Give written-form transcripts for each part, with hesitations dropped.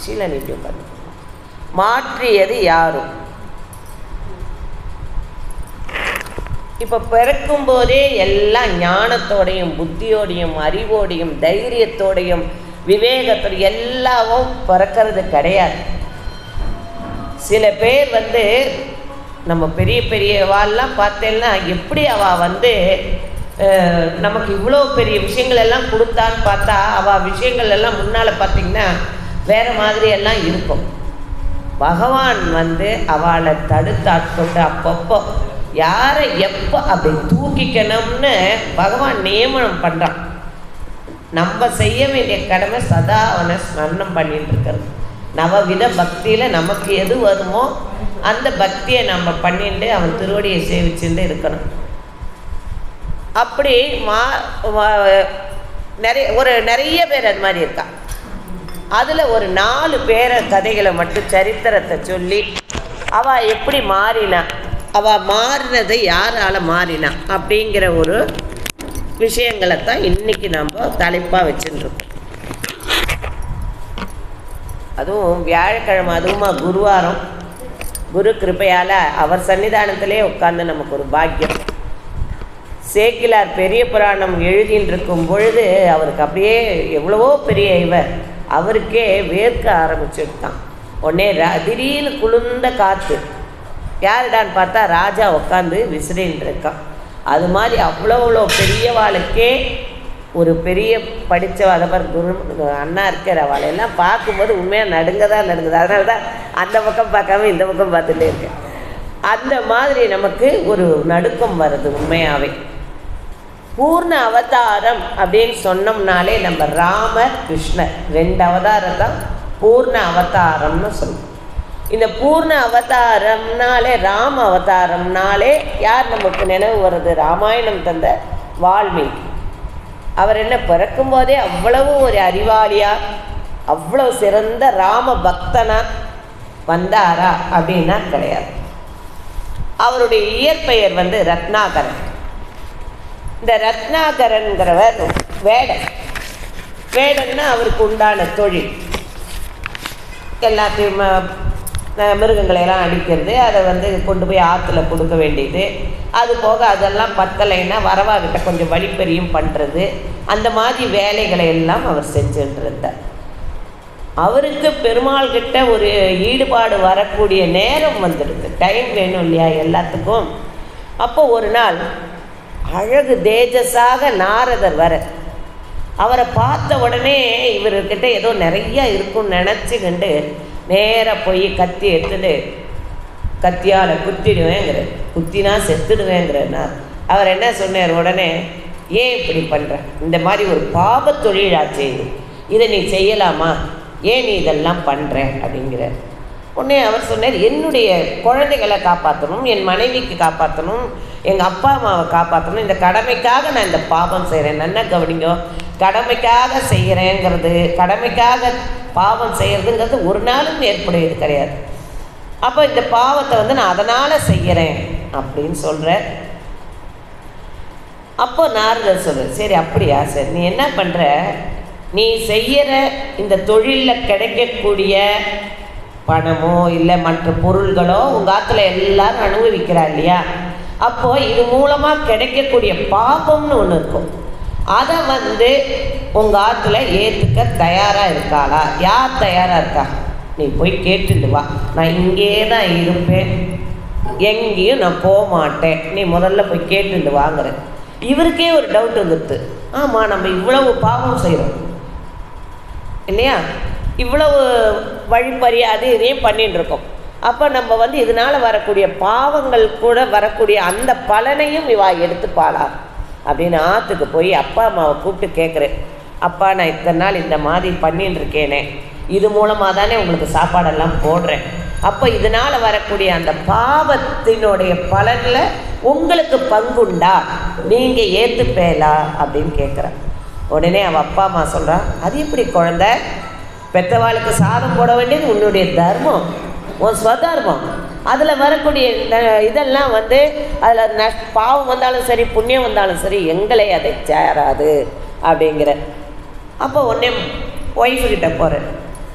ஷீலா நீட்டி உட்காந்து. மாற்றியது யாரும். இப்போ பிறக்கும்போதே எல்லாம் ஞானத்தோடையும் புத்தியோடையும் அறிவோடையும் தைரியத்தோடையும் விவேகத்தோடையும் எல்லாவும் பிறக்கிறது கிடையாது. சில பேர் வந்து நம்ம பெரிய பெரியவாள்லாம் பார்த்தேன்னா எப்படி அவள் வந்து நமக்கு இவ்வளோ பெரிய விஷயங்கள் எல்லாம் கொடுத்தான்னு பார்த்தா அவள் விஷயங்கள் எல்லாம் முன்னால் பார்த்திங்கன்னா வேறு மாதிரி எல்லாம் இருக்கும். பகவான் வந்து அவளை தடுத்தாட்கொண்டு அப்பப்போ யாரை எப்போ அப்படி தூக்கிக்கணும்னு பகவான் நியமனம் பண்ணுறான். நம்ம செய்ய வேண்டிய கடமை சதா அவனை ஸ்மரணம் பண்ணிட்டு இருக்கிறது. நவவித பக்தியில் நமக்கு எது வருமோ அந்த பக்தியை நம்ம பண்ணிட்டு அவன் திருவடியை சேவிச்சுட்டு இருக்கணும். அப்படி நிறைய பேர் அது மாதிரி இருக்கா. அதில் ஒரு 4 பேரை கதைகளை மட்டும் சரித்திரத்தை சொல்லி அவள் எப்படி மாறினா, அவள் மாறினதை யாரால் மாறினா அப்படிங்கிற ஒரு விஷயங்களை தான் இன்றைக்கி நம்ம தலைப்பாக வச்சுட்டுருக்கோம். அதுவும் வியாழக்கிழமை, அதுவுமா குருவாரம், குரு கிருபையால் அவர் சன்னிதானத்திலே உட்கார்ந்து நமக்கு ஒரு பாக்கியம். சேக்கிலார் பெரிய புராணம் எழுதின்னு இருக்கும் பொழுது அவருக்கு அப்படியே எவ்வளவோ பெரிய இவர் அவருக்கே வேர்க்க ஆரம்பிச்சுட்டான். உடனே திடீர்னு குளிர்ந்த காற்று. யாருடான்னு பார்த்தா ராஜா உட்காந்து விசிறின்னு இருக்கான். அது மாதிரி அவ்வளோ பெரியவாளுக்கே ஒரு பெரிய படித்தவாள் குரு அண்ணா இருக்கிற அவளையெல்லாம் பார்க்கும்போது உண்மையாக நடுங்குது. அதனால தான் அந்த பக்கம் பார்க்காம இந்த பக்கம் பார்த்துட்டே இருக்கேன். அந்த மாதிரி நமக்கு ஒரு நடுக்கம் வருது உண்மையாகவே. பூர்ண அவதாரம் அப்படின்னு சொன்னோம்னாலே நம்ம ராமர் கிருஷ்ணர் 2 அவதாரம் தான் பூர்ண அவதாரம்னு சொல்லுவோம். இந்த பூர்ண அவதாரம்னாலே ராம அவதாரம்னாலே யார் நமக்கு நினைவு வருது? ராமாயணம் தந்த வால்மீகி. அவர் என்ன பிறக்கும்போதே அவ்வளவு ஒரு அறிவாளியா அவ்வளோ சிறந்த ராம பக்தனா வந்தாரா அப்படின்னா கிடையாது. அவருடைய இயற்பெயர் வந்து ரத்னாகரன். இந்த ரத்னாகரன்கிறவர் வேடன்னா அவருக்கு உண்டான தொழில் எல்லாத்தையும் மிருகங்களையெல்லாம் அடிக்கிறது, அதை வந்து கொண்டு போய் ஆற்றுல கொடுக்க வேண்டியது, அது போக அதெல்லாம் பத்தலைன்னா வரவாகிட்ட கொஞ்சம் வழிப்பறியும் பண்ணுறது, அந்த மாதிரி வேலைகளை எல்லாம் அவர் செஞ்சுருந்தார். அவருக்கு பெருமாள் கிட்ட ஒரு ஈடுபாடு வரக்கூடிய நேரம் வந்துடுது. டைம் வேணும் இல்லையா எல்லாத்துக்கும். அப்போ ஒரு நாள் அழகு தேஜஸாக நாரதர் வர அவரை பார்த்த உடனே இவர்கிட்ட ஏதோ நிறையா இருக்குன்னு நினச்சிக்கிண்டு நேராக போய் கத்தி எடுத்துட்டு கத்தியால் குத்திடுவேங்கிற, குத்தினா செத்துடுவேங்கிறனா. அவர் என்ன சொன்னார் உடனே, ஏன் இப்படி பண்ணுற? இந்த மாதிரி ஒரு பாவ தொழிலாச்சே, இதை நீ செய்யலாமா? ஏன் நீ இதெல்லாம் பண்ணுற அப்படிங்கிற. உடனே அவர் சொன்னார், என்னுடைய குழந்தைகளை காப்பாற்றணும், என் மனைவிக்கு காப்பாற்றணும், எங்கள் அப்பா அம்மாவை காப்பாற்றணும், இந்த கடமைக்காக நான் இந்த பாவம் செய்கிறேன். நல்லா கவனிங்க, கடமைக்காக செய்கிறேங்கிறது, கடமைக்காக பாவம் செய்கிறதுங்கிறது ஒரு நாளும் ஏற்புடையது கிடையாது. அப்போ இந்த பாவத்தை வந்து நான் அதனால் செய்கிறேன் அப்படின்னு சொல்கிறேன். அப்போ நாரதர் சொல்கிறேன், சரி அப்படியா, சரி நீ என்ன பண்ணுற, நீ செய்கிற இந்த தொழிலில் கிடைக்கக்கூடிய பணமோ இல்லை மற்ற பொருள்களோ உங்கள் ஆற்றுல எல்லாரும் அனுபவிக்கிறா இல்லையா, அப்போது இது மூலமாக கிடைக்கக்கூடிய பாபம்னு ஒன்று இருக்கும். அதை வந்து உங்கள் ஆற்றுல ஏற்றுக்க தயாராக இருக்காளா? யார் தயாராக இருக்கா? நீ போய் கேட்டுட்டு வா, நான் இங்கே தான் இருப்பேன், எங்கேயும் நான் போக மாட்டேன், நீ முதல்ல போய் கேட்டுட்டு வாங்குறேன். இவருக்கே ஒரு டவுட் வந்துடுது, ஆமாம் நம்ம இவ்வளவு பாவம் செய்கிறோம் இல்லையா, இவ்வளவு வழிப்பறி அது இதையும் பண்ணிட்டு இருக்கோம். அப்போ நம்ம வந்து இதனால் வரக்கூடிய பாவங்கள் கூட வரக்கூடிய அந்த பலனையும் இவா எடுத்துப்பாளா அப்படின்னு ஆற்றுக்கு போய் அப்பா அம்மாவை கூப்பிட்டு கேட்குறேன். அப்பா, நான் இத்தனை நாள் இந்த மாதிரி பண்ணின்னு இருக்கேனே, இது மூலமாக தானே உங்களுக்கு சாப்பாடெல்லாம் போடுறேன், அப்போ இதனால் வரக்கூடிய அந்த பாவத்தினுடைய பலனில் உங்களுக்கு பங்குண்டா, நீங்கள் ஏற்றுப்பேலா அப்படின்னு கேட்குறேன். உடனே அவள் அப்பா அம்மா சொல்கிறா, அது எப்படி குழந்தை, பெற்றவாளுக்கு சாதம் போட வேண்டியது உன்னுடைய தர்மம், உன் ஸ்வதர்மம், அதில் வரக்கூடிய இதெல்லாம் வந்து அதில் பாவம் வந்தாலும் சரி புண்ணியம் வந்தாலும் சரி எங்களை அதை சேராது அப்படிங்கிற. அப்போ உடனே ஒய்ஃபுக்கிட்ட போகிறேன்,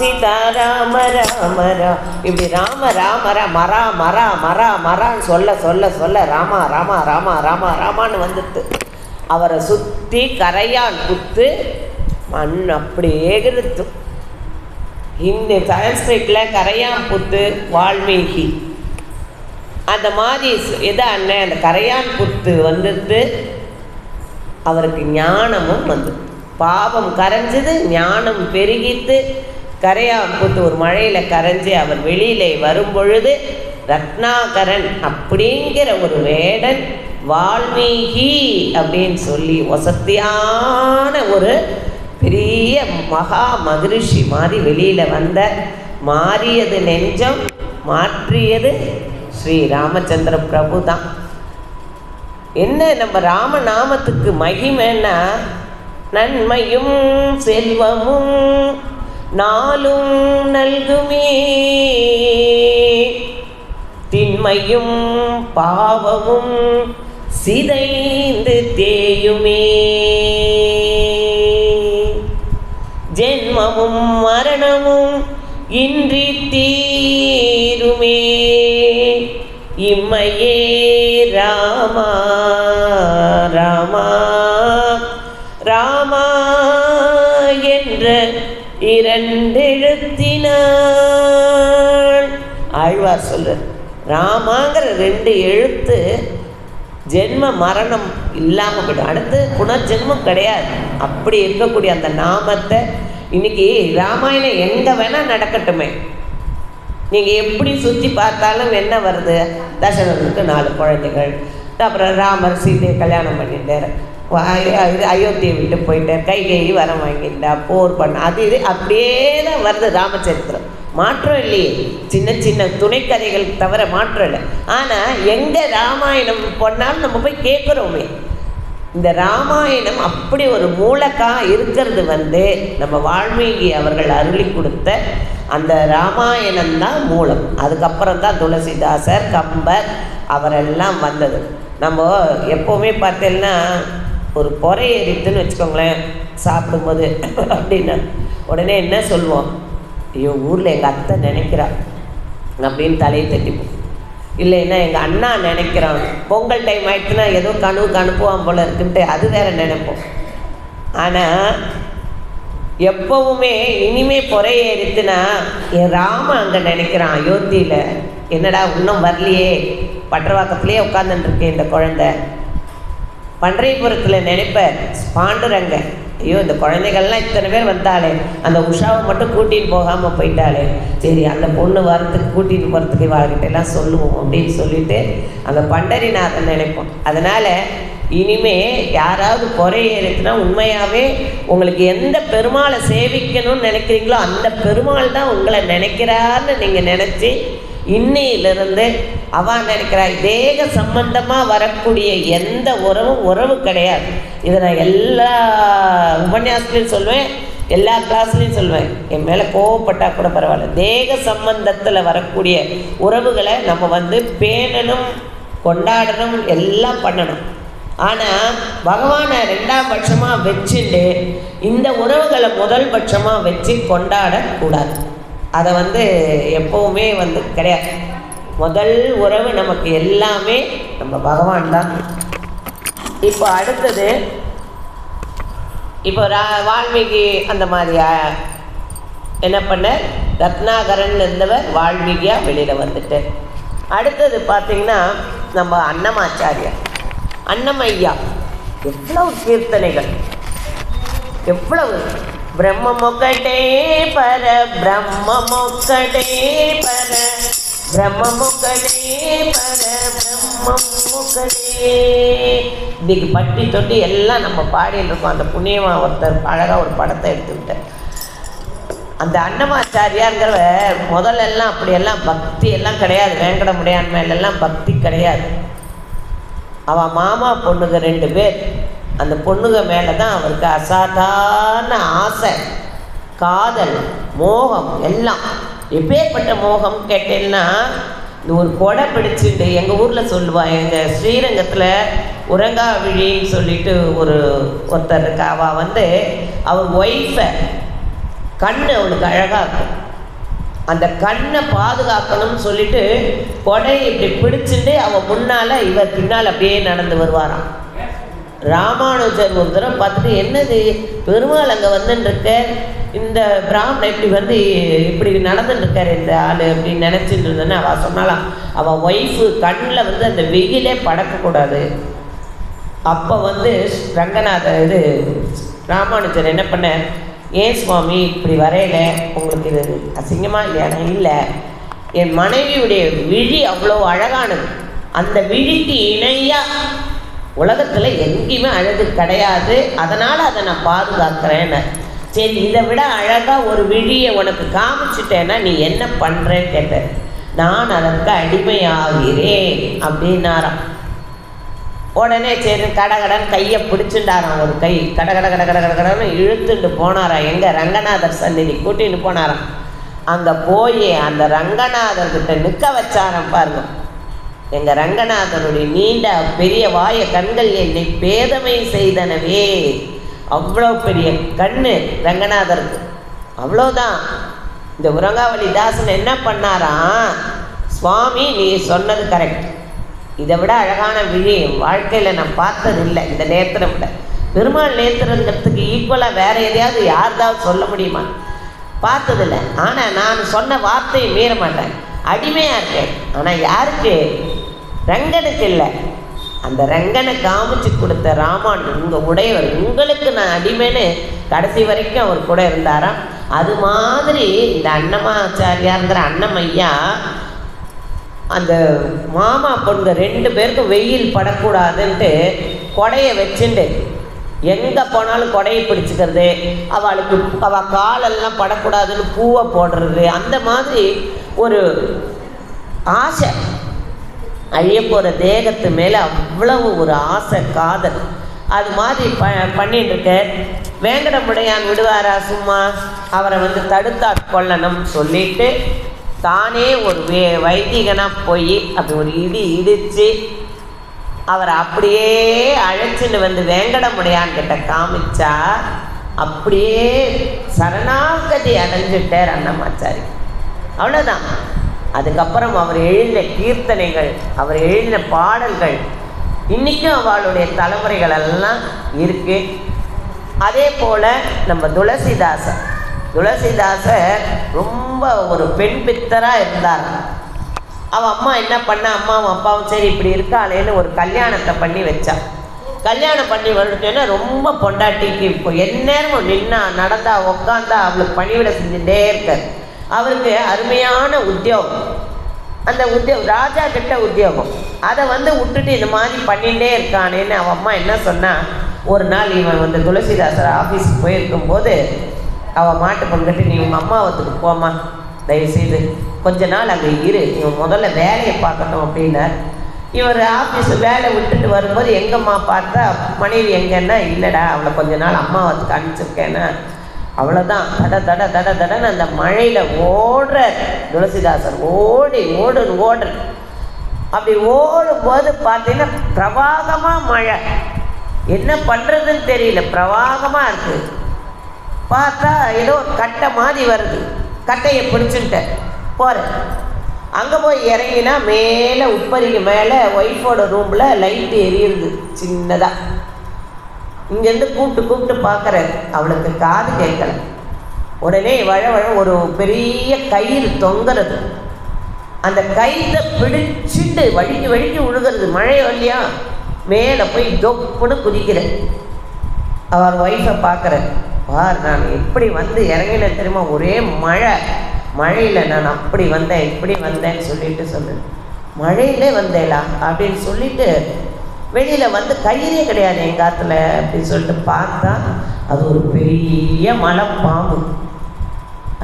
சீதா ராம ராம ரா, இப்படி ராம ராம மரா மரா மரா மரான்னு சொல்ல சொல்ல சொல்ல ராமா ராமா ராமா ராமா ராமான்னு வந்துட்டு அவரை சுற்றி கரையான் புத்து மண் அப்படியே கிருத்து. இந்த சான்ஸ்கிரிட்டில் கரையான் புத்து வால்மீகி அந்த மாதிரி எதை அண்ணன் அந்த கரையான் புத்து வந்துட்டு அவருக்கு ஞானமும் வந்து பாவம் கரைஞ்சது, ஞானம் பெருகித்து. கரையான் புத்து ஒரு மழையில் கரைஞ்சி அவர் வெளியிலே வரும் பொழுது ரத்னாகரன் அப்படிங்கிற ஒரு வேடன் வால்மீகி அப்படின்னு சொல்லி வசத்தியான ஒரு பெரிய மகா மகரிஷி மாதிரி வெளியில் வந்த. மாறியது நெஞ்சம், மாற்றியது ஸ்ரீ ராமச்சந்திர பிரபு தான். என்ன நம்ம ராமநாமத்துக்கு மகிமைன்னா நன்மையும் செல்வமும் நாளும் நல்குமே, திண்மையும் பாவமும் சிதைந்து தேயுமே, ஜென்மமும் மரணமும் இன்றி தீருமே, இம்மையே ராமா ராமா ராமா என்ற இரண்டெழுத்தினாள். ஆழ்வார் சொல்றார், ராமாங்கிற 2 எழுத்து ஜென்ம மரணம் இல்லாமல் போய்டும். அடுத்து புனர்ஜென்மம் கிடையாது. அப்படி இருக்கக்கூடிய அந்த நாமத்தை இன்னைக்கு ராமாயணம் எங்கே வேணால் நடக்கட்டுமே, நீங்கள் எப்படி சுற்றி பார்த்தாலும் என்ன வருது? தசரதனுக்கு 4 குழந்தைகள், அப்புறம் ராமர் சீதையை கல்யாணம் பண்ணிட்டார், அயோத்தியை விட்டு போயிட்டார், கைகேயி வரம் வாங்கிட்டா, போர் பண்ண, அது இது அப்படியே தான் வருது ராமச்சரித்திரம். மாற்றம் இல்லையே, சின்ன சின்ன துணைக்கதைகள் தவிர மாற்றம் இல்லை. ஆனால் எங்கே ராமாயணம் போனாலும் நம்ம போய் கேட்குறோமே. இந்த ராமாயணம் அப்படி ஒரு மூலக்கா இருக்கிறது நம்ம வால்மீகி அவர்கள் அருளி கொடுத்த அந்த ராமாயணம் தான் மூலம். அதுக்கப்புறம் தான் துளசிதாசர், கம்பர் அவரெல்லாம் வந்தது. நம்ம எப்போவுமே பார்த்தேன்னா ஒரு பொறை ஏறிட்டுன்னு வச்சுக்கோங்களேன், சாப்பிடும்போது அப்படின்னா உடனே என்ன சொல்லுவோம்? ஐயோ ஊரில் எங்கள் அத்தை நினைக்கிறா அப்படின்னு தலையை தட்டிப்போம். இல்லைன்னா எங்கள் அண்ணா நினைக்கிறான், பொங்கல் டைம் ஆகிடுச்சுன்னா ஏதோ கனவுக்கு அனுப்புவான் போல இருக்குன்ட்டு அது வேறு நினைப்போம். ஆனால் எப்போவுமே இனிமே பொறையேறிச்சுன்னா என் ராம அங்கே நினைக்கிறான் அயோத்தியில், என்னடா இன்னும் வரலையே, பட்டரவாக்கத்துலேயே உட்காந்துட்டுருக்கேன் இந்த குழந்தை. பன்றையபுரத்தில் நினைப்பார் பாண்டுரங்க, ஐயோ இந்த குழந்தைகள்லாம் இத்தனை பேர் வந்தாலே, அந்த உஷாவை மட்டும் கூட்டிகிட்டு போகாமல் போயிட்டாலே, சரி அந்த பொண்ணு வரத்துக்கு கூட்டிகிட்டு போகிறதுக்கு வாழ்கிட்டெல்லாம் சொல்லுவோம் அப்படின்னு சொல்லிட்டு அந்த பண்டரிநாதன் நினைப்போம். அதனால் இனிமே யாராவது பொறையேறிச்சுன்னா உண்மையாகவே உங்களுக்கு எந்த பெருமாளை சேவிக்கணும்னு நினைக்கிறீங்களோ அந்த பெருமாள் தான் உங்களை நினைக்கிறான்னு நீங்கள் நினச்சி இன்னையிலிருந்து அவன் நினைக்கிறாய். தேக சம்பந்தமாக வரக்கூடிய எந்த உறவும் உறவு கிடையாது. இதை நான் எல்லா உபன்யாசத்துலையும் சொல்லுவேன், எல்லா கிளாஸ்லையும் சொல்லுவேன். என் மேலே கோவப்பட்டால் கூட பரவாயில்ல, தேக சம்பந்தத்தில் வரக்கூடிய உறவுகளை நம்ம பேணணும், கொண்டாடணும், எல்லாம் பண்ணணும். ஆனால் பகவானை 2ஆம் பட்சமாக வச்சுட்டு இந்த உறவுகளை முதல் பட்சமாக வச்சு கொண்டாடக்கூடாது. அதை எப்போவுமே கிடையாது. முதல் உறவு நமக்கு எல்லாமே நம்ம பகவான் தான். இப்போ அடுத்தது, இப்போ வால்மீகி அந்த மாதிரியா என்ன பண்ண, ரத்னாகரன் இருந்தவர் வால்மீகியாக வெளியில் வந்துட்டு. அடுத்தது பார்த்திங்கன்னா நம்ம அன்னமாச்சாரியார், அன்னமையா, எவ்வளவு கீர்த்தனைகள், எவ்வளவு பிரம்மமொக்கடே பர பிரம்மமொக்கடே பர பிரம்மமொக்கடே பர பிரம்மமொக்கடே. இன்னைக்கு பட்டி தொட்டி எல்லாம் நம்ம பாடின்னு இருக்கோம். அந்த புண்ணியமா ஒருத்தர் அழகாக ஒரு படத்தை எடுத்துக்கிட்டார். அந்த அன்னமாச்சாரியார்ங்கிற முதல்லலாம் அப்படியெல்லாம் பக்தி எல்லாம் கிடையாது. வேங்கடமுடையான் மேலெல்லாம் பக்தி கிடையாது. அவன் மாமா பொண்ணுங்க 2 பேர், அந்த பொண்ணுங்க மேலே தான் அவருக்கு அசாதாரண ஆசை, காதல், மோகம் எல்லாம். எப்பேற்பட்ட மோகம் கேட்டேன்னா, இந்த ஒரு கொடை பிடிச்சிட்டு எங்கள் ஊரில் சொல்லுவாள், எங்கள் ஸ்ரீரங்கத்தில் உறங்காவிழின்னு சொல்லிட்டு ஒருத்தர் இருக்கா. அவள் அவர் ஒய்ஃபை கண் அவளுக்கு அழகாக இருக்கும். அந்த கண்ணை பாதுகாக்கணும்னு சொல்லிட்டு கொடையை இப்படி பிடிச்சிட்டு அவன் முன்னால் இவர் பின்னால் அப்படியே நடந்து வருவாராம். ராமானுஜர் ஒரு தடவை பார்த்துட்டு, என்னது பெருமாள் அங்கே வந்துட்டுருக்க, இந்த பிராமணன் இப்படி நடந்துட்டுருக்கார் இந்த ஆள் அப்படின்னு நினச்சிட்டு இருந்தேன்னு அவள் சொன்னாலாம். அவள் ஒய்ஃபு கண்ணில் அந்த வெயிலே படக்கக்கூடாது. அப்போ ரங்கநாதர் ராமானுஜர் என்ன பண்ண, ஏன் சுவாமி இப்படி வரையில, உங்களுக்கு இது அசிங்கமாக இல்லையா? இல்லை, என் மனைவியுடைய விழி அவ்வளோ அழகானது, அந்த விழிக்கு இணையாக உலகத்தில் எங்கேயுமே அழகு கிடையாது, அதனால் அதை நான் பாதுகாக்கிறேன்னு. சரி, இதை விட அழகாக ஒரு விழியை உனக்கு காமிச்சிட்டேன்னா நீ என்ன பண்ணுறேன்னு கேட்டேன். நான் அதற்கு அடிமையாகிறேன் அப்படின்னாராம். உடனே சரி கடகடன் கையை பிடிச்சுட்டாராம். ஒரு கை கடகடன்னு இழுத்துட்டு போனாராம். எங்கே? ரங்கநாதர் சந்நிதி கூட்டின்னு போனாராம். அங்கே போய் அந்த ரங்கநாதர்கிட்ட நிற்க வச்சாராம். பாருங்க, எங்கள் ரங்கநாதனுடைய நீண்ட பெரிய வாய கண்கள் என்னை பேதமை செய்தனவே. அவ்வளோ பெரிய கண்ணு ரங்கநாதருக்கு. அவ்வளோதான். இந்த உரங்காவளி தாசன் என்ன பண்ணாராம், சுவாமி நீ சொன்னது கரெக்ட், இதை விட அழகான விழி வாழ்க்கையில் நான் பார்த்தது இல்லை. இந்த நேத்திரம் விட பெருமாள் நேத்திரங்கிறதுக்கு ஈக்குவலாக வேறு எதையாவது யார்தாவது சொல்ல முடியுமா? பார்த்ததில்லை. ஆனால் நான் சொன்ன வார்த்தையை மீற மாட்டேன், அடிமையாக இருக்கேன். ஆனால் யாருக்கு? ரங்கனுக்கு இல்லை. அந்த ரங்கனை காமிச்சு கொடுத்த ராமான் உங்கள் உடையவர், உங்களுக்கு நான் அடிமைன்னு கடைசி வரைக்கும் அவர் கூட இருந்தாராம். அது மாதிரி இந்த அன்னமாச்சாரியாருங்கிற அன்னமையா அந்த மாமா பொண்ணு 2 பேருக்கும் வெயில் படக்கூடாதுன்ட்டு கொடையை வச்சுட்டு எங்கே போனாலும் கொடையை பிடிச்சிக்கிறது, அவள் காலெல்லாம் படக்கூடாதுன்னு பூவை போடுறது, அந்த மாதிரி ஒரு ஆசை. அழிய போகிற தேகத்து மேலே அவ்வளவு ஒரு ஆசை, காதல். அது மாதிரி பண்ணிட்டு இருக்க. வேங்கடமுடையான் விடுவாரா சும்மா? அவரை தடுத்தாட்கொள்ளணும்னு சொல்லிட்டு தானே ஒரு வைதிகனாக போய் அப்படி ஒரு இடித்து அவரை அப்படியே அழைச்சின்னு வேங்கடமுடையான் கிட்ட காமிச்சா அப்படியே சரணாகதி அடைஞ்சிட்டார் அன்னமாச்சாரி. அவ்வளோதான். அதுக்கப்புறம் அவர் எழுதின கீர்த்தனைகள், அவர் எழுதின பாடல்கள் இன்றைக்கும் அவளுடைய தலைமுறைகள் எல்லாம் இருக்குது. அதே போல் நம்ம துளசிதாசர் ரொம்ப ஒரு பெண் பித்தராக இருந்தார். அவள் அம்மா என்ன பண்ண, அம்மாவும் அப்பாவும் சரி இப்படி இருக்காளேன்னு ஒரு கல்யாணத்தை பண்ணி வச்சான். கல்யாணம் பண்ணி வந்துட்டேன்னா ரொம்ப பொண்டாட்டிக்கு இப்போ எந்நேரமும் நின்னா நடந்தா உக்காந்தா அவளுக்கு பணிவிட செஞ்சுட்டே இருக்கார். அவருக்கு அருமையான உத்தியோகம், அந்த ராஜா கிட்ட உத்தியோகம். அதை விட்டுட்டு இந்த மாதிரி பண்ணிகிட்டே இருக்கானேன்னு அவன் அம்மா என்ன சொன்னால், ஒரு நாள் இவன் துளசிதாசர் ஆஃபீஸுக்கு போயிருக்கும்போது அவள் மாட்டு பொண்ணுக்கிட்ட, நீ உங்கள் அம்மாவத்துக்கு போமா, தயவுசெய்து கொஞ்ச நாள் அங்கே இரு, இவன் முதல்ல வேலையை பார்க்கணும் அப்படின்னார். இவர் ஆஃபீஸ் வேலை விட்டுட்டு வரும்போது எங்கம்மா பார்த்தா மனைவி எங்கன்னா, இல்லைடா அவளை கொஞ்ச நாள் அம்மாவத்துக்கு அனுப்பிச்சிருக்கேன்னா. அவ்வளோதான். தடன்னு அந்த மழையில் ஓடுற துளசிதாசர் ஓடுற. அப்படி ஓடும்போது பார்த்தீங்கன்னா பிரவாகமாக மழை, என்ன பண்ணுறதுன்னு தெரியல, பிரவாகமாக இருக்குது. பார்த்தா ஏதோ கட்டை மாதிரி வருது, கட்டையை பிடிச்சுட்டேன் போகிறேன். அங்கே போய் இறங்கினா மேலே உப்பரிக்கு மேலே ஒய்ஃபோட ரூமில் லைட்டு எரியுது சின்னதாக. இங்கேருந்து கூப்பிட்டு பார்க்குறாரு, அவளுக்கு காது கேட்கல. உடனே வழ ஒரு பெரிய கயிறு தொங்குறது, அந்த கயிறை பிடிச்சிட்டு வழுக்கி விழுகிறது. மழை வரலையா, மேலே போய் தொப்புன்னு குதிக்கிறேன். அவர் ஒய்ஃபை பார்க்குறாரு, பார் நான் எப்படி இறங்கினேன் தெரியுமா, ஒரே மழையில் நான் அப்படி வந்தேன் இப்படி வந்தேன்னு சொல்லிட்டு சொல்கிறேன். மழையிலே வந்தேலா அப்படின்னு சொல்லிட்டு வெளியில் கயிறே கிடையாது எங்கள் காற்றுல அப்படின்னு சொல்லிட்டு பார்த்தா அது ஒரு பெரிய மலைப்பாம்பு.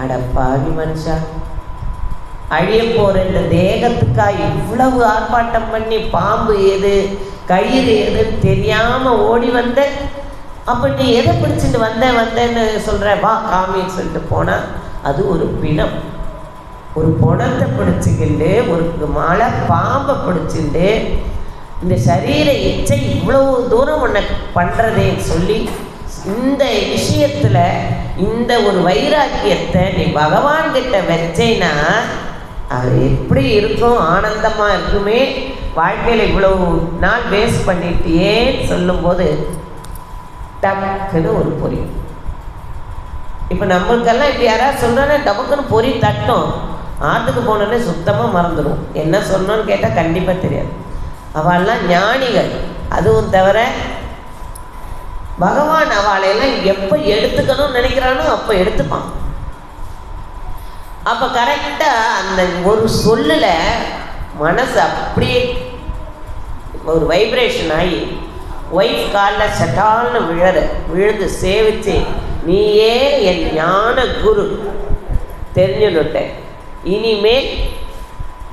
அடப்பாவி மனுஷா, அழிய போகிற இந்த தேகத்துக்காக இவ்வளவு ஆர்ப்பாட்டம் பண்ணி பாம்பு எது கயிறு எதுன்னு தெரியாமல் ஓடி வந்தேன். அப்போ நீ எதை பிடிச்சிட்டு வந்தேன்னு சொல்கிற, வா காமின்னு சொல்லிட்டு போனால் அது ஒரு பிணம். ஒரு பொணத்தை பிடிச்சிக்கிண்டு ஒரு மலை பாம்பை பிடிச்சிட்டு இந்த சரீர இச்சை இவ்வளவு தூரம் உன்னை பண்ணுறதேன்னு சொல்லி இந்த விஷயத்தில் இந்த ஒரு வைராக்கியத்தை நீ பகவான்கிட்ட வச்சேன்னா அது எப்படி இருக்கும், ஆனந்தமாக இருக்குமே. வாழ்க்கையில் இவ்வளவு நாள் வேஸ்ட் பண்ணிட்டியேன்னு சொல்லும்போது டக்குன்னு ஒரு பொறி. இப்போ நம்மளுக்கெல்லாம் இப்படி யாராவது சொல்கிறோன்னா டபக்குன்னு பொறி தட்டும். ஆற்றுக்கு போனோன்னே சுத்தமாக மறந்துடும். என்ன சொன்னோன்னு கேட்டால் கண்டிப்பாக தெரியாது. அவள்லாம் ஞானிகள். அதுவும் தவிர பகவான் அவளையெல்லாம் எப்போ எடுத்துக்கணும்னு நினைக்கிறானோ அப்போ எடுத்துப்பான். அப்போ கரெக்டாக அந்த ஒரு சொல்லில் மனசு அப்படியே ஒரு வைப்ரேஷன் ஆகி ஒய்ஃப் காலில் சட்டால்னு விழுந்து சேவிச்சு, நீயே என் ஞான குரு தெரிஞ்சுன்னுட்டேன், இனிமேல்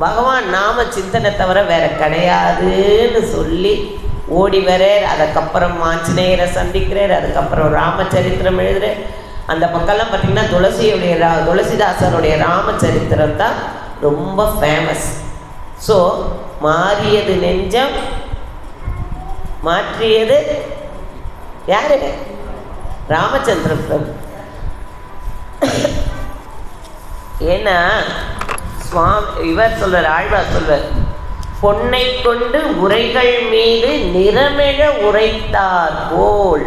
பகவான் நாம சிந்தனை தவிர வேற கிடையாதுன்னு சொல்லி ஓடி வரார். அதுக்கப்புறம் ஆஞ்சநேயரை சந்திக்கிறார். அதுக்கப்புறம் ராமச்சரித்திரம் எழுதுறார். அந்த பக்கம்லாம் பார்த்திங்கன்னா துளசிதாசருடைய ராமச்சரித்திரம் தான் ரொம்ப ஃபேமஸ். ஸோ மாறியது நெஞ்சம், மாற்றியது யாரு? ராமச்சந்திர பிரபு. ஏன்னா இவர் சொல்வார், ஆழ்வார் சொல்வார், பொன்னை கொண்டு உரைகள் மீது நிறமிழ உரைத்தார் போல்.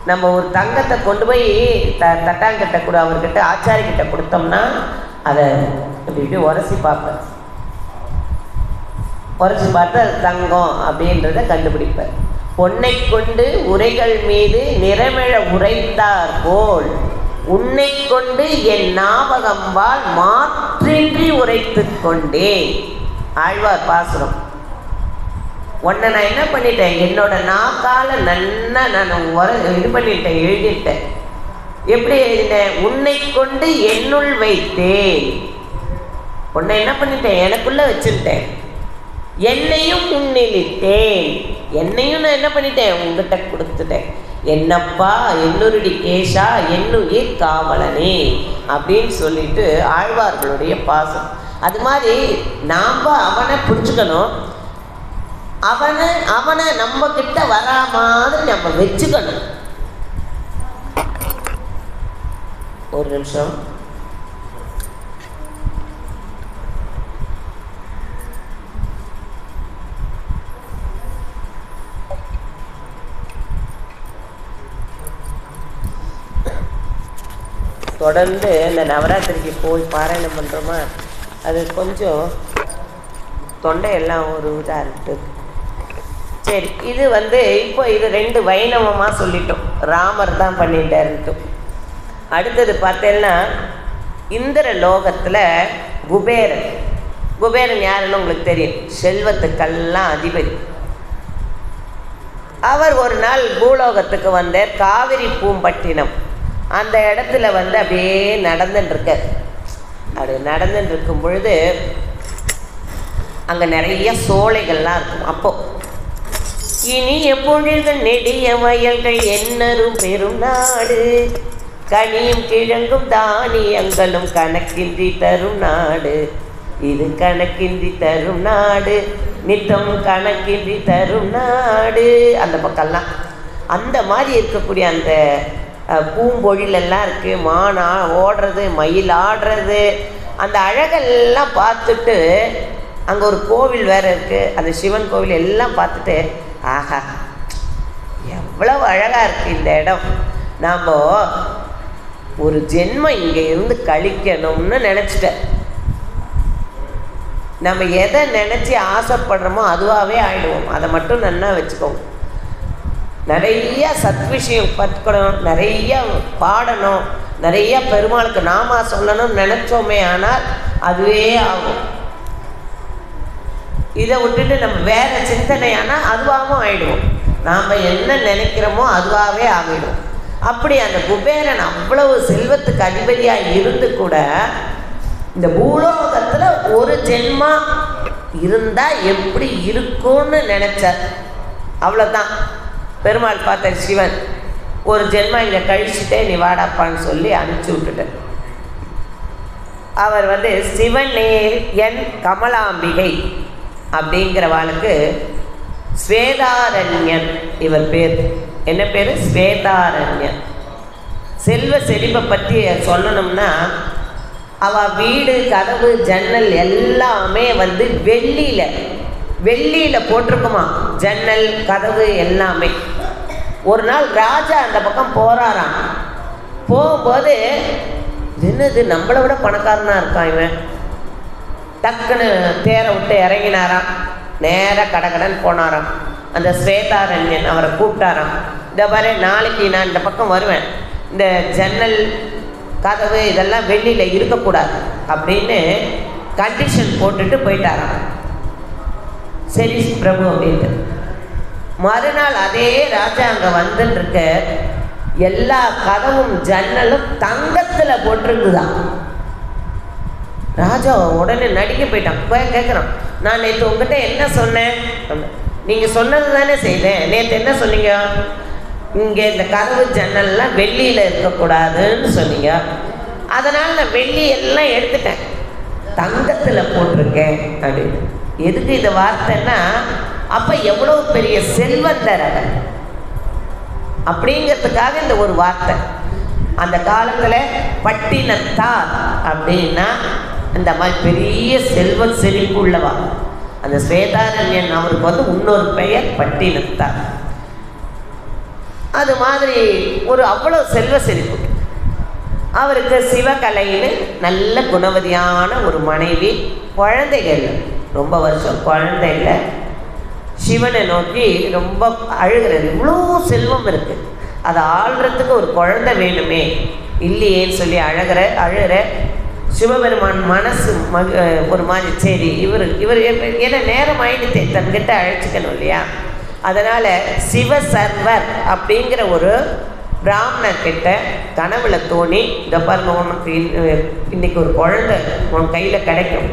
நம்ம ஒரு தங்கத்தை கொண்டு போய் தட்டாங்கிட்ட கூட அவர்கிட்ட ஆச்சாரிக்கிட்ட கொடுத்தோம்னா அதை இப்படி உரசி பார்ப்பார். உரசி பார்த்து அது தங்கம் அப்படின்றத கண்டுபிடிப்பார். பொன்னை கொண்டு உரைகள் மீது நிறமிழ உரைத்தார் போல் உன்னை கொண்டு என் ஞாபகம்பால் மாற்றின்றி உரைத்து கொண்டேன். ஆழ்வார் பாசுரம். உன்னை நான் என்ன பண்ணிட்டேன், என்னோட நாக்கால நன்னா நான் இது பண்ணிட்டேன், எழுதிட்டேன். எப்படி எழுதினேன்? உன்னை கொண்டு என்னுள் வைத்தேன். உன்னை என்ன பண்ணிட்டேன், எனக்குள்ள வச்சுட்டேன். என்னையும் உன்னிலிட்டேன். என்னையும் நான் என்ன பண்ணிட்டேன், உங்ககிட்ட கொடுத்துட்டேன். என்னப்பா என்னுருடி கேஷா என்னுயிர் காவலனே அப்படின்னு சொல்லிட்டு ஆழ்வார்களுடைய பாசம். அது மாதிரி நாம் அவனை பிடிச்சிக்கணும். அவனை நம்ம கிட்ட வரா மாதிரி நம்ம வச்சுக்கணும். ஒரு நிமிஷம். தொடர்ந்து இந்த நவராத்திரிக்கு போய் பாராயணம் பண்ணுறோமா, அது கொஞ்சம் தொண்டையெல்லாம் ஒரு இதாக இருக்குது. சரி, இது இப்போ இது 2 வைணவமாக சொல்லிட்டோம். ராமர் தான் பண்ணிட்டாருன்ட்டு. அடுத்தது பார்த்தேன்னா இந்திர லோகத்தில் குபேரன் யாருன்னு உங்களுக்கு தெரியும், செல்வத்துக்கெல்லாம் அதிபதி. அவர் ஒரு நாள் பூலோகத்துக்கு வந்தார். காவிரி பூம்பட்டினம் அந்த இடத்துல அப்படியே நடந்துட்டுருக்கார். அப்படி நடந்துட்டு இருக்கும் பொழுது அங்கே நிறைய சோலைகள்லாம் இருக்கும். அப்போது இனி எப்பொழுது நெடிய வயல்கள் என்னரும் பெரும் நாடு, கனியும் கிழங்கும் தானியங்களும் கணக்கின்றி தரும் நாடு, இது கணக்கின்றி தரும் நாடு, நித்தம் கணக்கின்றி தரும் நாடு. அந்த பக்கம்லாம் அந்த மாதிரி இருக்கக்கூடிய அந்த பூம்பொழிலெல்லாம் இருக்குது. மானா ஓடுறது, மயில் ஆடுறது, அந்த அழகெல்லாம் பார்த்துட்டு அங்கே ஒரு கோவில் வேறு இருக்குது, அந்த சிவன் கோவில் எல்லாம் பார்த்துட்டு ஆஹா எவ்வளவு அழகாக இருக்குது இந்த இடம், நாம் ஒரு ஜென்மம் இங்கே இருந்து கழிக்கணும்னு நினச்சிட்டேன். நம்ம எதை நினச்சி ஆசைப்படுறோமோ அதுவாகவே ஆகிடுவோம். அதை மட்டும் நல்லா வச்சுக்கோங்க. நிறைய சத்விஷயம் கற்றுக்கணும், நிறைய பாடணும், நிறைய பெருமாளுக்கு நாமா சொல்லணும்னு நினச்சோமே ஆனால் அதுவே ஆகும். இதை விட்டுட்டு நம்ம வேறு சிந்தனையானால் அதுவாகவும் ஆகிடுவோம். நாம் என்ன நினைக்கிறோமோ அதுவாகவே ஆகிடும். அப்படி அந்த குபேரன் அவ்வளவு செல்வத்துக்கு அதிபதியாக இருந்து கூட இந்த பூலோகத்தில் ஒரு ஜென்மா இருந்தால் எப்படி இருக்கும்னு நினச்சார். அவ்வளோதான். பெருமாள் பார்த்த சிவன் ஒரு ஜென்மா இங்கே கழிச்சுட்டே நீ வாடாப்பான்னு சொல்லி அனுப்பிச்சி விட்டுட்டார். அவர் சிவனே என் கமலாம்பிகை அப்படிங்கிற வாளுக்கு ஸ்வேதாரண்யன் இவர் பேர். என்ன பேர்? ஸ்வேதாரண்யன். செல்வ செழிப்பை பற்றி சொல்லணும்னா, அவள் வீடு கதவு ஜன்னல் எல்லாமே வந்து வெள்ளியில் போட்டிருக்குமா. ஜன்னல் கதவு எல்லாமே. ஒரு நாள் ராஜா அந்த பக்கம் போகிறாராம். போகும்போது என்னது நம்மளை விட பணக்காரனாக இருக்கான் இவன். டக்குன்னு தேரை விட்டு இறங்கினாராம். நேராக கடகடன் போனாராம். அந்த ஸ்வேதாரண்யன் அவரை கூப்பிட்டாராம். இந்த மாதிரி நாளைக்கு நான் இந்த பக்கம் வருவேன், இந்த ஜன்னல் கதவு இதெல்லாம் வெள்ளியில் இருக்கக்கூடாது அப்படின்னு கண்டிஷன் போட்டுட்டு போயிட்டாராம். சரி பிரபு அப்படின்ட்டு. மறுநாள் அதே ராஜா அங்கே வந்துருக்க எல்லா கதவும் ஜன்னலும் தங்கத்தில் போட்டிருக்குதான். ராஜா உடனே நடிக்க போயிட்டான். போய் கேட்குறான், நான் நேற்று உங்ககிட்ட என்ன சொன்னேன்? நீங்கள் சொன்னது தானே செய்தேன். நேற்று என்ன சொன்னீங்க? இங்கே இந்த கதவு ஜன்னல்லாம் வெள்ளியில் இருக்கக்கூடாதுன்னு சொன்னீங்க. அதனால் நான் வெள்ளி எல்லாம் எடுத்துட்டேன், தங்கத்தில் போட்டிருக்கேன் அப்படின்னு. எதுக்கு இந்த வார்த்தைன்னா, அப்போ எவ்வளோ பெரிய செல்வந்தர் அவர் அப்படிங்கிறதுக்காக இந்த ஒரு வார்த்தை. அந்த காலத்தில் பட்டினத்தார் அப்படின்னா இந்த மாதிரி பெரிய செல்வ செழிப்பு உள்ளவா. அந்த ஸ்வேதாரண்யன் அவருக்கு வந்து இன்னொரு பெயர் பட்டினத்தார். அது மாதிரி ஒரு அவ்வளோ செல்வ செழிப்பு. அவருக்கு சிவகலைன்னு நல்ல குணவதியான ஒரு மனைவி, குழந்தைகள் ரொம்ப வருஷம் குழந்தைகள். சிவனை நோக்கி ரொம்ப அழுகிறது. இவ்வளோ செல்வம் இருக்குது, அதை ஆள்றதுக்கு ஒரு குழந்தை வேணுமே, இல்லையேன்னு சொல்லி அழுகிற சிவபெருமான் மனசு ஒரு மாதிரி சரி இவர் ஏன்னா நேரம் ஆயிடுச்சு, தன்கிட்ட அழைச்சிக்கணும் இல்லையா. அதனால் சிவசர்வர் அப்படிங்கிற ஒரு பிராமணர்கிட்ட கனவுல தோணி, இந்த பாருங்க உனக்கு இன்னைக்கு ஒரு குழந்தை உன் கையில் கிடைக்கும்,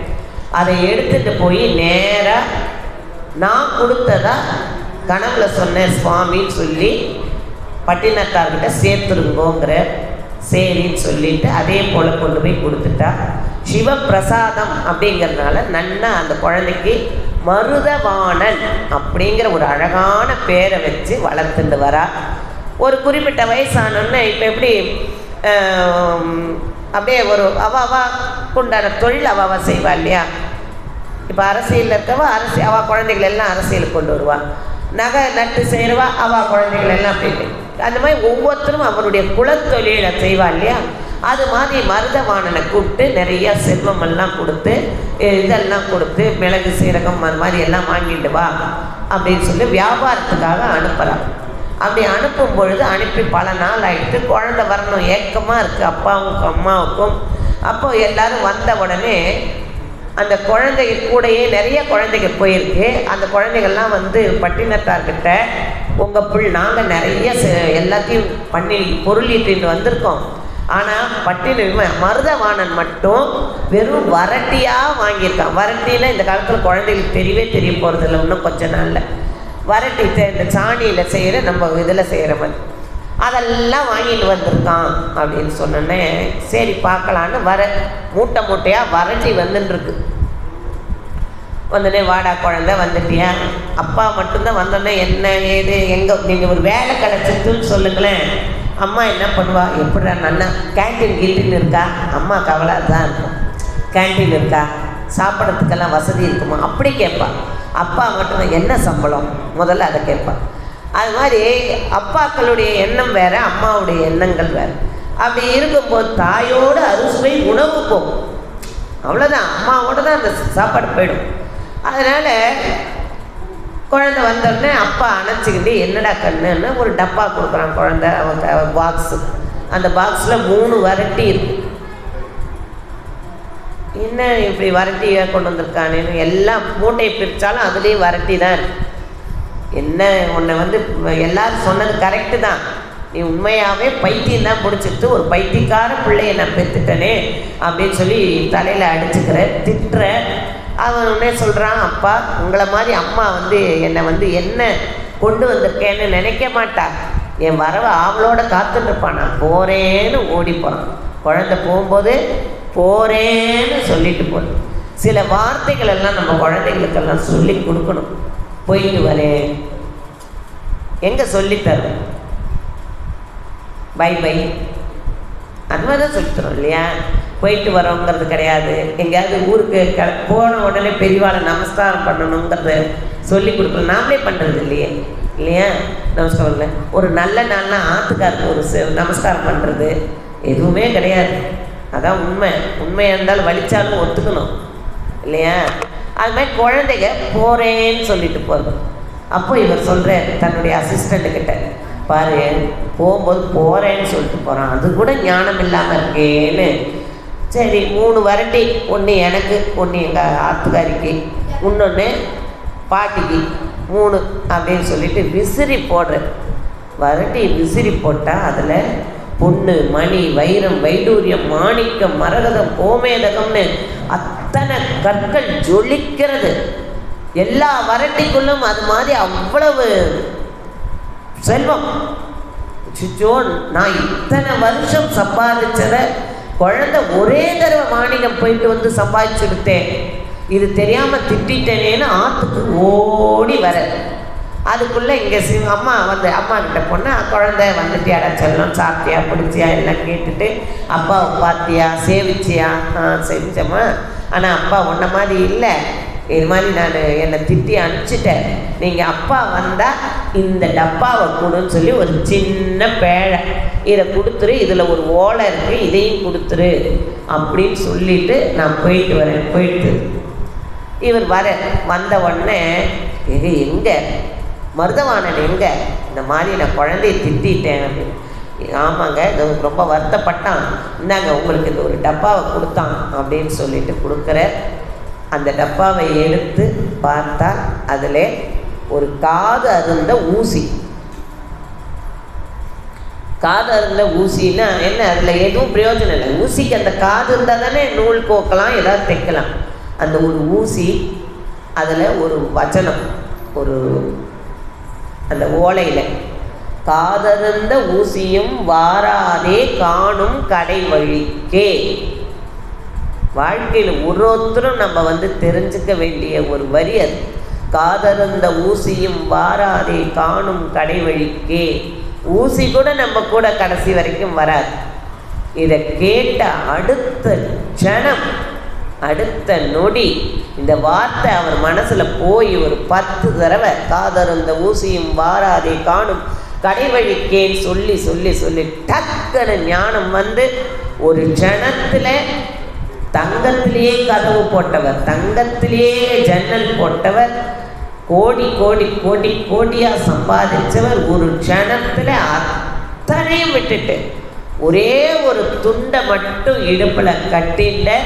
அதை எடுத்துகிட்டு போய் நேராக நான் கொடுத்ததா கனவுல சொன்னேன் சுவாமின்னு சொல்லி பட்டினத்தார்கிட்ட சேர்த்துருங்கோங்கிற. சரின்னு சொல்லிட்டு அதே போல் கொண்டு போய் கொடுத்துட்டா. சிவபிரசாதம் அப்படிங்கிறதுனால நன்னா அந்த குழந்தைக்கு மருதவாணன் அப்படிங்கிற ஒரு அழகான பேரை வச்சு வளர்த்துட்டு வரா. ஒரு குறிப்பிட்ட வயசானோன்னு இப்போ எப்படி அப்படியே ஒரு உண்டான தொழில் அவ செய்வா இல்லையா. இப்போ அரசியலில் இருக்கவா அவள் குழந்தைகள் எல்லாம் அரசியலுக்கு கொண்டு வருவாள். நகை நட்டு செய்கிறவா அவள் குழந்தைகள் எல்லாம் அப்படி. அந்த மாதிரி ஒவ்வொருத்தரும் அவருடைய குலத்தொழிலை செய்வா இல்லையா. அது மாதிரி மருதவாணனை கூப்பிட்டு நிறைய செல்வமெல்லாம் கொடுத்து இதெல்லாம் கொடுத்து மிளகு சீரகம் அது மாதிரி எல்லாம் வாங்கிட்டு வா அப்படின்னு சொல்லி வியாபாரத்துக்காக அனுப்புகிறான். அப்படி அனுப்பும் பொழுது அனுப்பி பல நாள் ஆகிட்டு குழந்தை வரணும் ஏக்கமாக இருக்குது அப்பாவுக்கும் அம்மாவுக்கும். அப்போது எல்லோரும் வந்த உடனே அந்த குழந்தைங்க கூடையே நிறைய குழந்தைங்க போயிருக்கு. அந்த குழந்தைகள்லாம் வந்து பட்டினத்தார்கிட்ட உங்கள் நாங்கள் நிறைய எல்லாத்தையும் பண்ணி பொருள் ஈட்டின்னு வந்திருக்கோம், ஆனால் மருதவாணன் மட்டும் வெறும் வரட்டியாக வாங்கியிருக்கான். வரட்டின்னா இந்த காலத்தில் குழந்தைகளுக்கு தெரிய போகிறதில்ல, இன்னும் கொஞ்சம் நாளில் வரட்டி இந்த சாணியில் செய்கிற நம்ம இதில் செய்கிற மாதிரி அதெல்லாம் வாங்கிட்டு வந்திருக்கான் அப்படின்னு சொன்னோன்னே சரி பார்க்கலான்னு மூட்டை மூட்டையாக வரட்டி வந்துட்டுருக்கு. வந்தோடனே வாடா குழந்தை வந்துட்டியா, அப்பா மட்டும்தான் வந்தோடனே என்ன ஏது எங்கே நீங்கள் ஒரு வேலை கிடச்சிட்டுன்னு சொல்லுங்களேன். அம்மா என்ன பண்ணுவா, எப்படிடா நல்லா கேன்டீன் இருக்கா, அம்மா கவலை தான் இருக்கும். கேன்டீன் இருக்கா, சாப்பிட்றதுக்கெல்லாம் வசதி இருக்குமா அப்படி கேட்பா. அப்பா மட்டும்தான் என்ன சம்பளம் முதல்ல அதை கேட்பான். அது மாதிரி அப்பாக்களுடைய எண்ணம் வேறு, அம்மாவுடைய எண்ணங்கள் வேறு. அப்படி இருக்கும்போது தாயோடு அறுசுவை உணவு போகும், அவ்வளோதான். அம்மாவோடு தான் அந்த சாப்பாடு போயிடும். அதனால் குழந்தை வந்தோடனே அப்பா அணைச்சிக்கிட்டு என்னடா கண்ணுன்னு ஒரு டப்பா கொடுக்குறான் குழந்தை. அவங்க பாக்ஸு, அந்த பாக்ஸில் 3 வரட்டி இருக்கு. என்ன இப்படி வரட்டியை கொண்டு வந்திருக்கானேன்னு எல்லாம் மூட்டையை பிரித்தாலும் அதுலேயும் வரட்டி தான் இருக்கு. என்ன உன்னை வந்து எல்லோரும் சொன்னது கரெக்டு தான், நீ உண்மையாகவே பைத்தியம் தான் பிடிச்சிட்டு ஒரு பைத்தியக்கார பிள்ளையை நான் பெற்றுட்டனே அப்படின்னு சொல்லி தலையில் அடிச்சுக்கிற திட்டுற. அவன் உடனே சொல்கிறான், அப்பா உங்களை மாதிரி அம்மா வந்து என்னை வந்து என்ன கொண்டு வந்திருக்கேன்னு நினைக்க மாட்டா, என் வரவை ஆவலோட காத்துட்ருப்பான், நான் போகிறேன்னு ஓடி போகிறான். குழந்தை போகும்போது போகிறேன்னு சொல்லிட்டு போகுது. சில வார்த்தைகள் எல்லாம் நம்ம குழந்தைகளுக்கெல்லாம் சொல்லி கொடுக்கணும். போயிட்டு வரேன் எங்கே சொல்லித்தரும், பை பை அந்த மாதிரி தான் சொல்லித்தரோம் இல்லையா? போயிட்டு வரோங்கிறது கிடையாது. எங்கேயாவது ஊருக்கு போன உடனே பெரியவாளை நமஸ்காரம் பண்ணணுங்கிறத சொல்லி கொடுக்கணும். நாமளே பண்ணுறது இல்லையே இல்லையா? நமஸ்காரம் இல்லை. ஒரு நல்ல நாள்னா ஆற்றுக்காருக்கு ஒரு நமஸ்காரம் பண்ணுறது எதுவுமே கிடையாது. அதான் உண்மையாக இருந்தாலும் வலிச்சாலும் ஒத்துக்கணும் இல்லையா? அது மாதிரி குழந்தைங்க போகிறேன்னு சொல்லிட்டு போகிறது. அப்போ இவர் சொல்கிறார் தன்னுடைய அசிஸ்டண்ட்டுக்கிட்ட, பாரு போகும்போது போகிறேன்னு சொல்லிட்டு போகிறான், அது கூட ஞானம் இல்லாமல் இருக்கேன்னு. சரி 3 வரட்டி, ஒன்று எனக்கு, ஒன்று எங்கள் ஆத்துக்காரிக்கு, இன்னொன்று பாட்டிக்கு, 3 அப்படின்னு சொல்லிட்டு விசிறி போடுறேன். வரட்டி விசிறி போட்டால் அதில் பொண்ணு, மணி, வைரம், வைடூரியம், மாணிக்கம், மரகதம், கோமேதகம்னு அத்தனை கற்கள் ஜொலிக்கிறது. எல்லா வரட்டிக்குள்ளும் அது மாதிரி அவ்வளவு செல்வம். சுச்சோன், நான் இத்தனை வருஷம் சம்பாதிச்சத குழந்தை ஒரே தடவை மாணிக்கம் போயிட்டு வந்து சம்பாதிச்சுடுத்தேன், இது தெரியாமல் திட்டேனேன்னு ஆற்றுக்கு ஓடி வர. அதுக்குள்ளே இங்கே அம்மா வந்து அம்மா கிட்ட போனால், குழந்தை வந்துட்டியாடா செல்லம், சாப்பிட்டியா பிடிச்சியா எல்லாம் கேட்டுட்டு, அப்பாவை பார்த்தியா சேவிச்சியா? செஞ்சம்மா, ஆனால் அப்பா உன்ன மாதிரி இல்லை, இது மாதிரி நான் என்னை திட்டி அனுப்பிச்சிட்டேன், நீங்கள் அப்பா வந்தால் இந்த டப்பாவை கொடுன்னு சொல்லி ஒரு சின்ன பேழை, இதை கொடுத்துரு, இதில் ஒரு ஓலை இருக்குது, இதையும் கொடுத்துரு அப்படின்னு சொல்லிவிட்டு நான் போயிட்டு வரேன். போயிட்டு இவர் வந்த உடனே, எங்கே மருதவாணன் எங்கே, இந்த மாதிரி நான் குழந்தைய திட்டேன் அப்படின்னு. ஆமாங்க, இது ரொம்ப வருத்தப்பட்டான், இந்தாங்க உங்களுக்கு இந்த ஒரு டப்பாவை கொடுத்தான் அப்படின்னு சொல்லிட்டு கொடுக்குற. அந்த டப்பாவை எடுத்து பார்த்தா அதில் ஒரு காது அருந்த ஊசி. காது அருந்த ஊசின்னா என்ன, அதில் எதுவும் பிரயோஜனம் இல்லை. ஊசிக்கு அந்த காது இருந்தால் தானே நூல் கோக்கலாம், ஏதாவது தைக்கலாம். அந்த ஒரு ஊசி, அதில் ஒரு வச்சனம், ஒரு அந்த ஓலையில், காதருந்த ஊசியும் வாராதே காணும் கடை வழிக்கே. வாழ்க்கையில் ஒருத்தரும் நம்ம வந்து தெரிஞ்சுக்க வேண்டிய ஒரு வரி அது. காதருந்த ஊசியும் வாராதே காணும் கடை வழிக்கே. ஊசி கூட நம்ம கூட கடைசி வரைக்கும் வராது. இதை கேட்ட அடுத்த க்ஷணம், அடுத்த நொடி இந்த வார்த்தை அவர் மனசில் போய் ஒரு 10 தடவை காதருந்த ஊசியும் வாராதே காணும் கடைவழிக்கேன்னு சொல்லி சொல்லி சொல்லி டக்குன்னு ஞானம் வந்து ஒரு க்ஷணத்தில் தங்கத்திலேயே கதவு போட்டவர், தங்கத்திலேயே ஜன்னல் போட்டவர், கோடி கோடி கோடி கோடியாக சம்பாதிச்சவர், ஒரு க்ஷணத்தில் அத்தனையும் விட்டுட்டு ஒரே ஒரு துண்டை மட்டும் இடுப்பில் கட்டிட்ட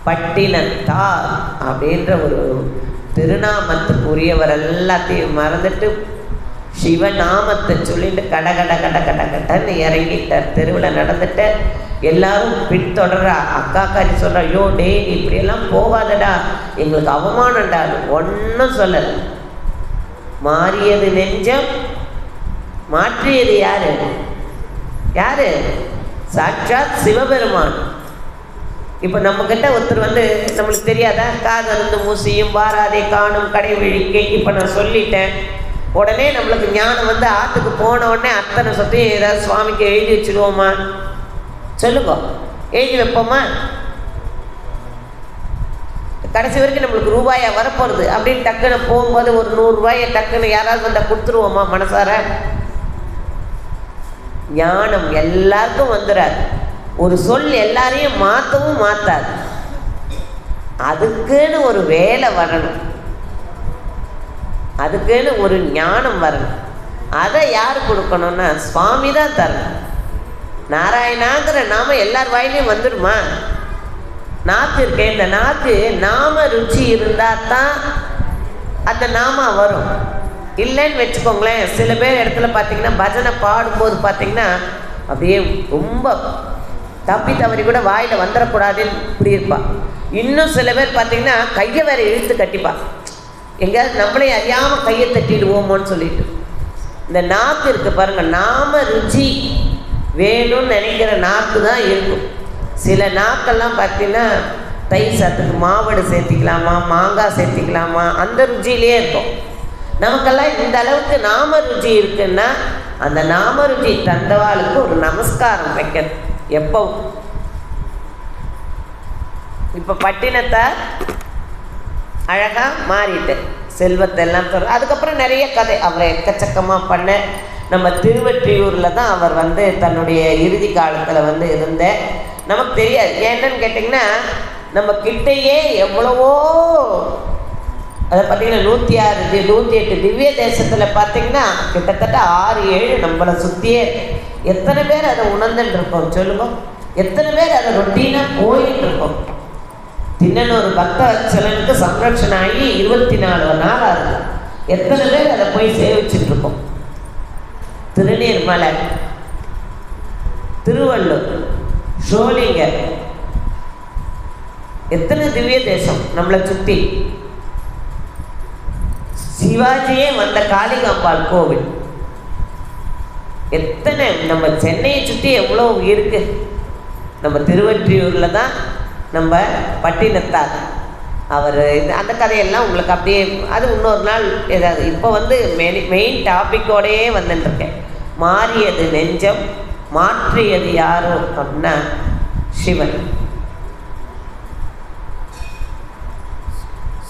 பட்டினத்தார் அப்படின்ற ஒரு திருநாமத்துக்குரியவர் எல்லாத்தையும் மறந்துட்டு சிவநாமத்தை சொல்லிட்டு கட கட கட கட கடன்னு இறங்கிட்டார். தெருவில் நடந்துட்டு எல்லாரும் பின்தொடர்றா. அக்காக்காரி சொல்கிறா, ஐயோ டே நீ இப்படியெல்லாம் போகாதடா, எங்களுக்கு அவமானம்டா. ஒன்றும் சொல்லலை. மாறியது நெஞ்சம், மாற்றியது யாரு? யாரு? சாட்சாத் சிவபெருமான். இப்போ நம்மக்கிட்ட ஒருத்தர் வந்து நம்மளுக்கு தெரியாதா, காதருந்து மூசியும் வாராதே காணும் கடை வழிக்கே, இப்போ நான் சொல்லிட்டேன், உடனே நம்மளுக்கு ஞானம் வந்து ஆற்றுக்கு போன உடனே அத்தனை சொத்தையும் ஏதாவது சுவாமிக்கு எழுதி வச்சுருவோமா? சொல்லுங்க, எழுதி வைப்போமா? கடைசி வரைக்கும் நம்மளுக்கு ரூபாயா வரப்போகிறது அப்படின்னு டக்குன்னு போகும்போது ஒரு 100 ரூபாயை டக்குன்னு யாராவது வந்தால் கொடுத்துருவோமா மனசார? ஞானம் எல்லாருக்கும் வந்துடாது. ஒரு சொல் எல்லாரையும் மாற்றவும் மாற்றாது. அதுக்குன்னு ஒரு வேலை வரணும், அதுக்குன்னு ஒரு ஞானம் வரணும். அதை யார் கொடுக்கணும்னா சுவாமி தான் தரணும். நாராயணாங்கிற நாம எல்லார் வாயிலையும் வந்துடுமா? நாக்கு இருக்கே, இந்த நாக்கு நாம ருச்சி இருந்தால் தான் அந்த நாம வரும். இல்லைன்னு வச்சுக்கோங்களேன், சில பேர் இடத்துல பார்த்தீங்கன்னா பஜனை பாடும்போது பார்த்தீங்கன்னா அப்படியே ரொம்ப தப்பி தவறி கூட வாயில் வந்துடக்கூடாதுன்னு இப்படி இருப்பாள். இன்னும் சில பேர் பார்த்தீங்கன்னா கையை வேற இழுத்து கட்டிப்பா, எங்கேயாவது நம்மளே அறியாமல் கையை தட்டிடுவோமோன்னு சொல்லிட்டு. இந்த நாக்கு இருக்குது பாருங்கள், நாம ருச்சி வேணும்னு நினைக்கிற நாக்கு தான் இருக்கும். சில நாக்கெல்லாம் பார்த்தீங்கன்னா தயிர் சாத்துக்கு மாவடு சேர்த்திக்கலாமா, மாங்காய் சேர்த்திக்கலாமா, அந்த ருச்சியிலே இருக்கும். நமக்கெல்லாம் இந்த அளவுக்கு நாம ருச்சி இருக்குன்னா அந்த நாம ருச்சி தந்தவாளுக்கு ஒரு நமஸ்காரம் வைக்கணும். எப்போ இப்போ பட்டினத்தார் அழகாக மாறிட்டு செல்வத்தை எல்லாம் அதுக்கப்புறம் நிறைய கதை அவரை எக்கச்சக்கமாக பண்ண. நம்ம திருவெற்றியூரில் தான் அவர் வந்து தன்னுடைய இறுதி காலத்தில் இருந்த நமக்கு தெரியாது. என்னன்னு கேட்டிங்கன்னா நம்ம கிட்டையே எவ்வளவோ அதை பார்த்திங்கன்னா 108 திவ்ய தேசத்தில் பார்த்திங்கன்னா கிட்டத்தட்ட 6-7 நம்மளை சுற்றியே எத்தனை பேர் அதை உணர்ந்துட்டு இருக்கோம் சொல்லுங்க. எத்தனை பேர் அதை ரொட்டீனாக போயிட்டு இருக்கோம். தின்னனூர் பக்தவத்சலனுக்கு சம்ரட்சணம் ஆகி 24 நாள் ஆகுது. எத்தனை பேர் அதை போய் சேவிச்சுட்டு இருக்கோம். திருநீர்மலை, திருவள்ளூர், ஷோலிங்கர், எத்தனை திவ்ய தேசம் நம்மளை சுற்றி. சிவாஜியே வந்த காளிகாம்பாள் கோவில் எத்தனை. நம்ம சென்னையை சுற்றி எவ்வளோ இருக்கு. நம்ம திருவெற்றியூரில் தான் நம்ம பட்டினத்தார் அவர் அந்த கதையெல்லாம் உங்களுக்கு அப்படியே அது இன்னொரு நாள் ஏதாவது. இப்போ மெயின் டாப்பிக்கோடையே வந்துட்டுருக்கேன். மாறியது நெஞ்சம் மாற்றியது யாரோ அப்படின்னா சிவன்.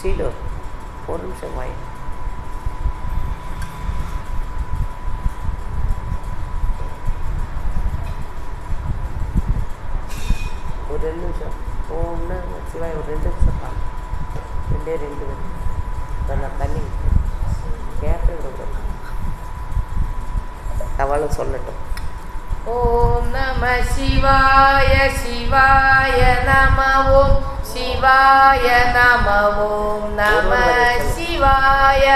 சீடோ ஒரு நிமிஷம் வாய். ஒரு 2 நிமிஷம். ஓம்னா சிவாய் ஒரு 2 நிமிஷம் பாருங்க. 2 நான் தண்ணி கேட்டு அவளும் சொல்லட்டும். ஓம் நம சிவாய சிவாய நம ஓம் சிவாய நம ஓம் நம சிவாய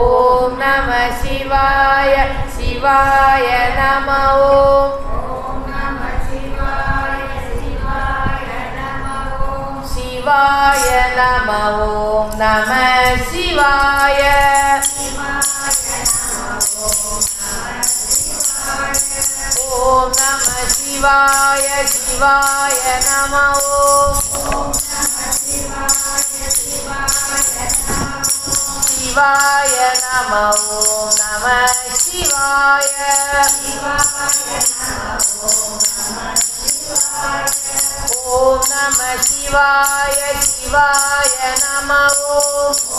ஓம் நம சிவாய சிவாய நம ஓம் நம சிவாய சிவாய நம ஓம் சிவாய நம ஓம் நம சிவாய ஓம் நம சிவாய சிவாய நம ஓம் சிவாய நம ஓம் நம சிவாய ஓம் நம சிவாய சிவாய நம ஓம்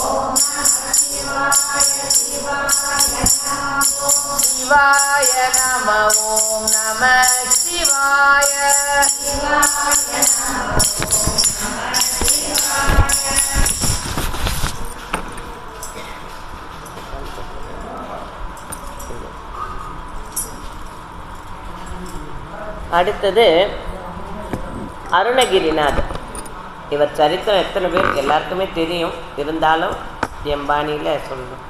சிவாய நம ஓம் நம சிவாய அடுத்தது அருணகிரிநாதர். இவர் சரித்திரம் எத்தனை பேருக்கு எல்லாருக்குமே தெரியும். இருந்தாலும் எம்பாணியில் சொல்லணும்.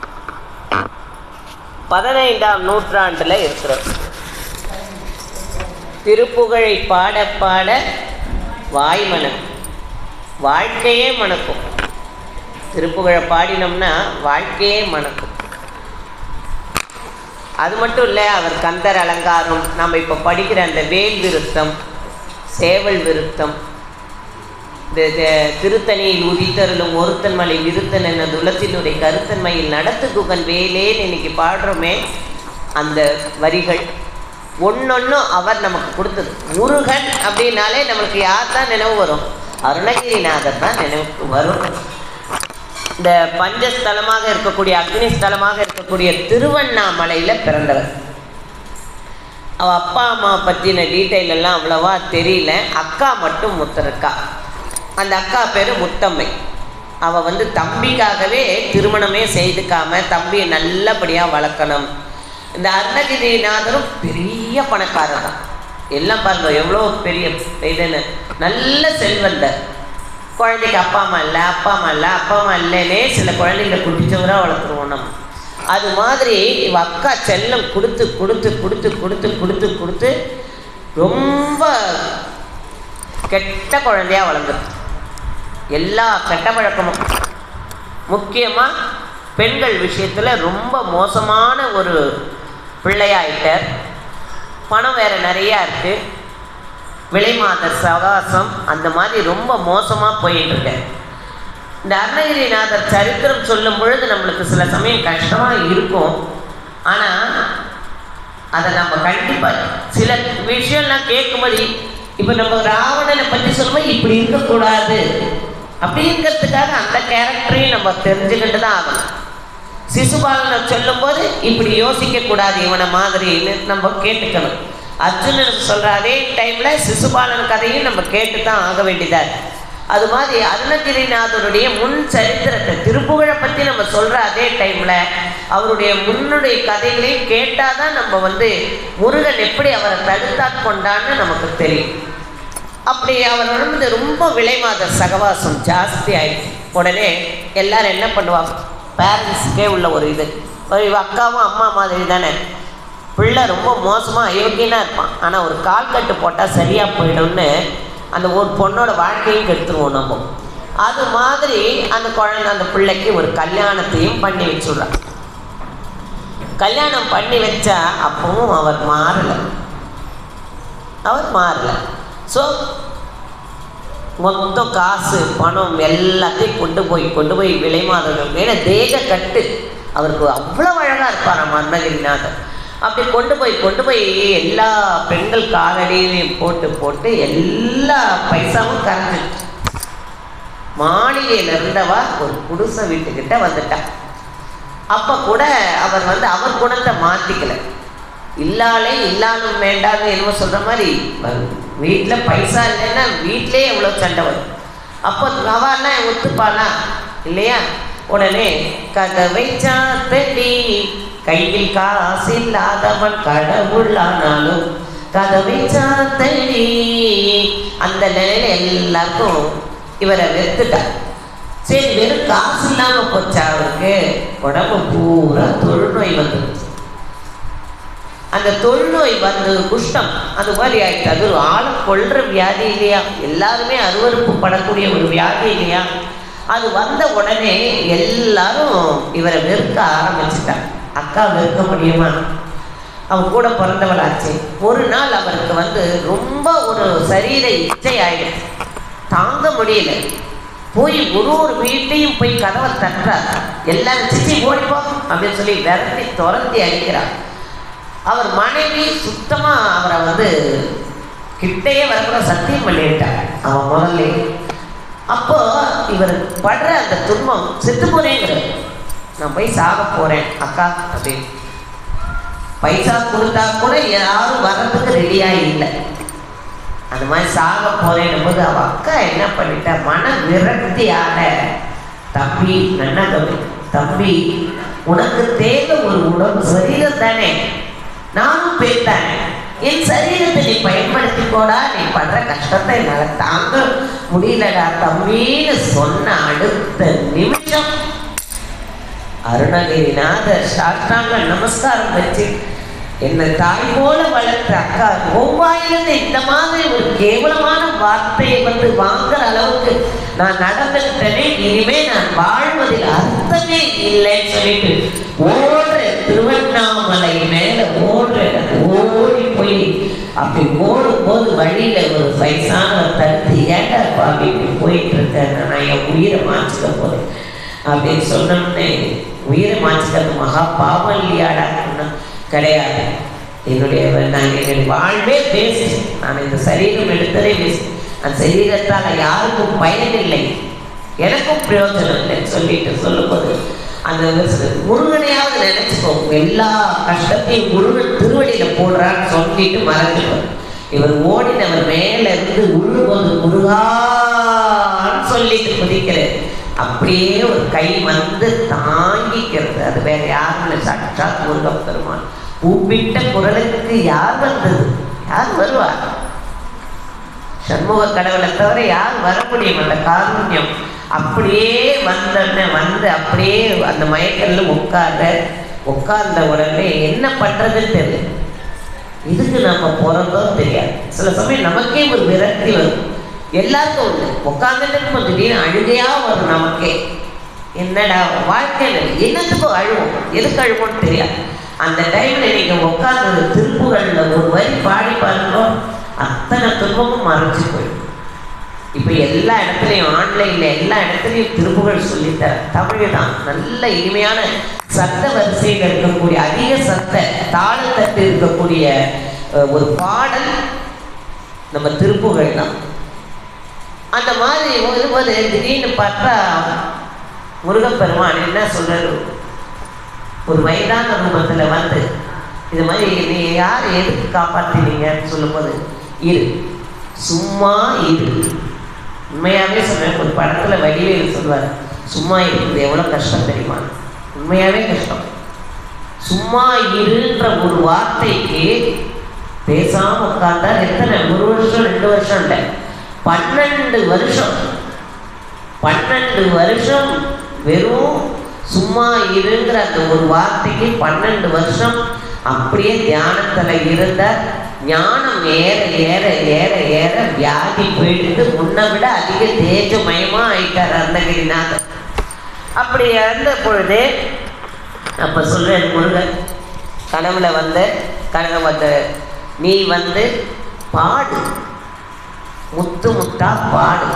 15ஆம் நூற்றாண்டில் இருக்கிறோம். திருப்புகழை பாட பாட வாய் மணக்கும், வாழ்க்கையே மணக்கும். திருப்புகழை பாடினோம்னா வாழ்க்கையே மணக்கும். அது மட்டும் இல்லை, அவர் கந்தர் அலங்காரம், நம்ம இப்போ படிக்கிற அந்த வேல் விருத்தம், சேவல் விருத்தம், திருத்தணியில் உதித்தருளும் ஒருத்தன் மலை விருத்தன் என துளத்தினுடைய கருத்தன்மையில் நடத்து குகன் வேலேன்னு இன்னைக்கு பாடுறோமே, அந்த வரிகள் ஒன்னொன்னும் அவர் நமக்கு கொடுத்தது. முருகன் அப்படின்னாலே நம்மளுக்கு யார் தான் நினைவு வரும்? அருணகிரிநாதர் தான் நினைவுக்கு வரும். இந்த பஞ்சஸ்தலமாக இருக்கக்கூடிய அக்னிஸ்தலமாக இருக்கக்கூடிய திருவண்ணாமலையில் பிறந்தவர். அவள் அப்பா அம்மா பற்றின டீட்டெயில் எல்லாம் அவ்வளவா தெரியல. அக்கா மட்டும் முத்தருக்கா. அந்த அக்கா பேர் முத்தம்மை. அவள் தம்பிக்காகவே திருமணமே செய்துக்காம தம்பியை நல்லபடியாக வளர்க்கணும். இந்த அருணகிரிநாதரும் பெரிய பணக்காரர் தான். எல்லாம் பாருங்க எவ்வளோ பெரிய இதுன்னு, நல்ல செல்வந்தர். குழந்தைக்கு அப்பா அம்மா இல்லை, அப்பா அம்மா இல்லை, அப்பா அம்மா இல்லைன்னே சில குழந்தைகளை குடிச்சவராக வளர்த்துருவோம் நம்ம. அது மாதிரி இவ அக்கா செல்லம் கொடுத்து கொடுத்து கொடுத்து கொடுத்து கொடுத்து கொடுத்து ரொம்ப கெட்ட குழந்தையாக வளர்ந்துருக்கு. எல்லா கெட்ட பழக்கமும், முக்கியமாக பெண்கள் விஷயத்தில் ரொம்ப மோசமான ஒரு பிள்ளையாயிட்டார். பணம் வேறு நிறையா இருக்குது, விலைமாத சகாசம், அந்த மாதிரி ரொம்ப மோசமாக போயிட்டுருக்கார். இந்த அருணகிரிநாதர் சரித்திரம் சொல்லும் பொழுது நம்மளுக்கு சில சமயம் கஷ்டமாக இருக்கும். ஆனால் அதை நம்ம கண்டிப்பாக சில விஷயம்லாம் கேட்கும்போது இப்போ நம்ம ராவணனை பற்றி சொல்லும்போது இப்படி இருக்கக்கூடாது அப்படிங்கிறதுக்காக அந்த கேரக்டரையும் நம்ம தெரிஞ்சுக்கிட்டு தான் ஆகணும். சிசுபாலனை சொல்லும்போது இப்படி யோசிக்கக்கூடாது இவனை மாதிரின்னு நம்ம கேட்டுக்கணும். அர்ஜுனனுக்கு சொல்கிற அதே டைமில் சிசுபாலன் கதையும் நம்ம கேட்டு தான் ஆக வேண்டியதாக. அது மாதிரி அருணகிரிநாதருடைய முன் சரித்திரத்தை திருப்புகழை பற்றி நம்ம சொல்கிற அதே டைமில் அவருடைய முன்னுடைய கதைகளையும் கேட்டால் தான் நம்ம முருகன் எப்படி அவரை தடுத்தாற் கொண்டான்னு நமக்கு தெரியும். அப்படி அவர் ரொம்ப விலைமாத சகவாசம் ஜாஸ்தி ஆயிடுச்சு. உடனே எல்லாரும் என்ன பண்ணுவாங்க, பேரண்ட்ஸுக்கே உள்ள ஒரு இது, அக்காவும் அம்மா மாதிரி தானே, பிள்ளை ரொம்ப மோசமாக அயோக்கியனாக இருப்பான், ஆனால் ஒரு கால் கட்டு போட்டால் சரியாக போயிடும்னு அந்த ஒரு பொண்ணோட வாழ்க்கையும் கெடுத்துருவோம் நம்ம. அது மாதிரி அந்த குழந்தை அந்த பிள்ளைக்கு ஒரு கல்யாணத்தையும் பண்ணி வச்சுடுறான். கல்யாணம் பண்ணி வச்சா அப்பவும் அவர் மாறலை. ஸோ மொத்தம் காசு பணம் எல்லாத்தையும் கொண்டு போய் விலைமாதர்கள் மேலே தேக கட்டு, அவருக்கு அவ்வளோ அழகாக இருப்பார் அருணகிரிநாதர். அப்படி கொண்டு போய் எல்லா பெண்கள் காலடியிலையும் போட்டு எல்லா பைசாவும் கரைஞ்சிட்டு மாளிகையில் இருந்தவா ஒரு குடிசை வீட்டுக்கிட்ட வந்துட்டா. அப்போ கூட அவர் அவர் குணத்தை மாற்றிக்கல. இல்லாலும் வேண்டாம்னு என்னமோ சொல்கிற மாதிரி வீட்டில் பைசா இல்லைன்னா வீட்டிலே எவ்வளோ சண்டை வரும். அப்போ அவெல்லாம் ஒத்துப்பாளா இல்லையா? உடனே கதவை சாத்தடி, கையில் காசு இல்லாதவன் கடவுளானாலும் கதவை சாத்தடி. அந்த நிலையில எல்லாருக்கும் இவரை வெறுத்துட்டார். சரி, வெறும் காசு இல்லாமல் போச்சா அவருக்கு, உடம்பு பூரா தொழுநோய் வந்துருச்சு. அந்த தொழுநோய் குஷ்டம் அது மாதிரி ஆயிடுச்சு. அது ஒரு ஆளை கொள்ற வியாதி இல்லையா, எல்லாருமே அருவருப்பு படக்கூடிய ஒரு வியாதி இல்லையா. அது வந்த உடனே எல்லாரும் இவரை வெறுக்க ஆரம்பிச்சுட்டாங்க. அக்கா வெறுக்க முடியுமா, அவன் கூட பிறந்தவளாச்சு. ஒரு நாள் அவருக்கு ரொம்ப ஒரு சரீர இச்சை ஆயிடுச்சு, தாங்க முடியல. போய் ஒரு வீட்டையும் போய் கதவை தட்டுறார். எல்லாரும் சிச்சி ஓடிப்போ அப்படின்னு சொல்லி விரட்டி துரத்தி அடிக்கிறார். அவர் மனைவி சுத்தமாக அவரை கிட்டையே வரக்கூட சத்தியம் பண்ணிவிட்டார் அவன் முதல்ல. அப்போ இவர் படுற அந்த துன்பம், செத்து போறேங்கிற, நான் போய் சாக போறேன் அக்கா அப்படின்னு. பைசா கொடுத்தா கூட யாரும் வர்றதுக்கு ரெடியாக இல்லை. அந்த மாதிரி சாக போறேன் போது அவ அக்கா என்ன பண்ணிட்டா, மன விரக்தியால, தம்பி நல்லா தம்பி, உனக்கு தேவை ஒரு உடம்பு சரீரம் தானே, நானும் பேர் தானே, என் சரீரத்தை நீ பயன்படுத்தி போடா, நீ படுற கஷ்டத்தை என்னால் தாங்க முடியலடா தம்பின்னு சொன்ன அடுத்த நிமிஷம் அருணகிரிநாதர் சாஷ்டாங்க நமஸ்காரம் வச்சு, என்னை தாய் போல வளர்த்த அக்கா ஒவ்வாயிலிருந்து இந்த மாதிரி ஒரு கேவலமான வார்த்தையை வாங்குற அளவுக்கு நான் நடந்துட்டேனே, இனிமே நான் வாழ்வதில் அர்த்தமே இல்லைன்னு சொல்லிட்டு ஓடுற, திருவண்ணாமலை மேல ஓடி போய் அப்படி ஓடும்போது வழியில ஒரு வயசானவர் தடுத்து, ஏண்டா பாவி இப்படி போயிட்டு இருக்கேன், நான் என் உயிரை மாற்றிக்க போறேன் அப்படின்னு சொன்னோம்னே, உயிரை மாற்றிக்கிறது மகா பாவம் இல்லையாடா? கிடையாது, என்னுடைய வாழ்வே பேசு, நான் இந்த சரீரம் எடுத்ததே பேசு, அந்த சரீரத்தால் யாருக்கும் பயனில்லை, எனக்கும் பிரயோஜனம் இல்லைன்னு சொல்லிட்டு சொல்லும்போது அந்த முருகனையாவது நினைச்சுக்கோ, எல்லா கஷ்டத்தையும் முருகன் திருவடியில போடுறான்னு சொல்லிட்டு மறந்துடுவார். இவர் ஓடினவர் மேல இருந்து உள்ளும்போது முருகான்னு சொல்லிட்டு குதிக்கிறார். அப்படியே ஒரு கை தாங்கிக்கிறது. அது வேற யாரும் இல்லை, சாட்சாத் முருகப் பெருமான். கூப்பிட்ட குரலுக்கு யார் வந்தது, யார் வருவார்? சண்முக கடவுளை தவிர யார் வர முடியும்? அந்த காருண்யம் அப்படியே அப்படியே அந்த மயக்கல்ல உட்கார்ந்த உடனே என்ன பண்றதுன்னு தெரியல. இதுக்கு நம்ம பிறந்தோ தெரியாது. சில சமயம் நமக்கே ஒரு விரக்தி வரும். எல்லாருக்கும் உண்டு. உட்காந்துட்டு கொஞ்சம் திடீர்னு அழுகையா வரும் நமக்கே. என்னடா வாழ்க்கையில் என்னத்துக்கும் அழுவோம், எதுக்கு அழுவோம்னு தெரியாது. அந்த டைம்ல நீங்க உட்கார்ந்து திருப்புகள்ல ஒரு வரி பாடி பாருங்க, அத்தனை துன்பமும் மறைச்சு போயிடும். இப்போ எல்லா இடத்துலையும் ஆன்லைனில் எல்லா இடத்துலையும் திருப்புகழ் சொல்லித்தர தமிழ் தான். நல்ல இனிமையான சத்த வரிசையில் இருக்கக்கூடிய அதிக சத்த தாளத்தட்டு இருக்கக்கூடிய ஒரு பாடல் நம்ம திருப்புகழ் தான். அந்த மாதிரி வரும்போது திடீர்னு பார்த்தா முருகப்பெருமான் என்ன சொல்றாரு, ஒரு வயதான ரூபத்தில் வந்து இது மாதிரி நீ யார் எதுக்கு காப்பாற்றினீங்கன்னு சொல்லும்போது, இரு சும்மா இரு. உண்மையாகவே சொல்கிறேன், ஒரு படத்தில் வடிவேல் சொல்வார், சும்மா இருக்குது எவ்வளோ கஷ்டம் தெரியுமா, உண்மையாகவே கஷ்டம். சும்மா இருன்ற ஒரு வார்த்தைக்கு பேசாமல் உட்கார்ந்தா எத்தனை, 1 வருஷம் 2 வருஷம் இல்லை, 12 வருஷம் 12 வருஷம் வெறும் சும்மா இருங்கிற அந்த ஒரு வார்த்தைக்கு 12 வருஷம் அப்படியே தியானத்தில் இருந்த ஞானம் ஏற ஏற ஏற ஏற வியாதி போயிட்டு முன்னை விட அதிக தேஜமயமாக ஆயிட்டார் அருணகிரிநாதர். அப்படி இறந்த பொழுது அப்போ சொல்கிறேன், முருகன் கனவுல வந்து நீ வந்து பாடு, முத்து முத்தா பாடு,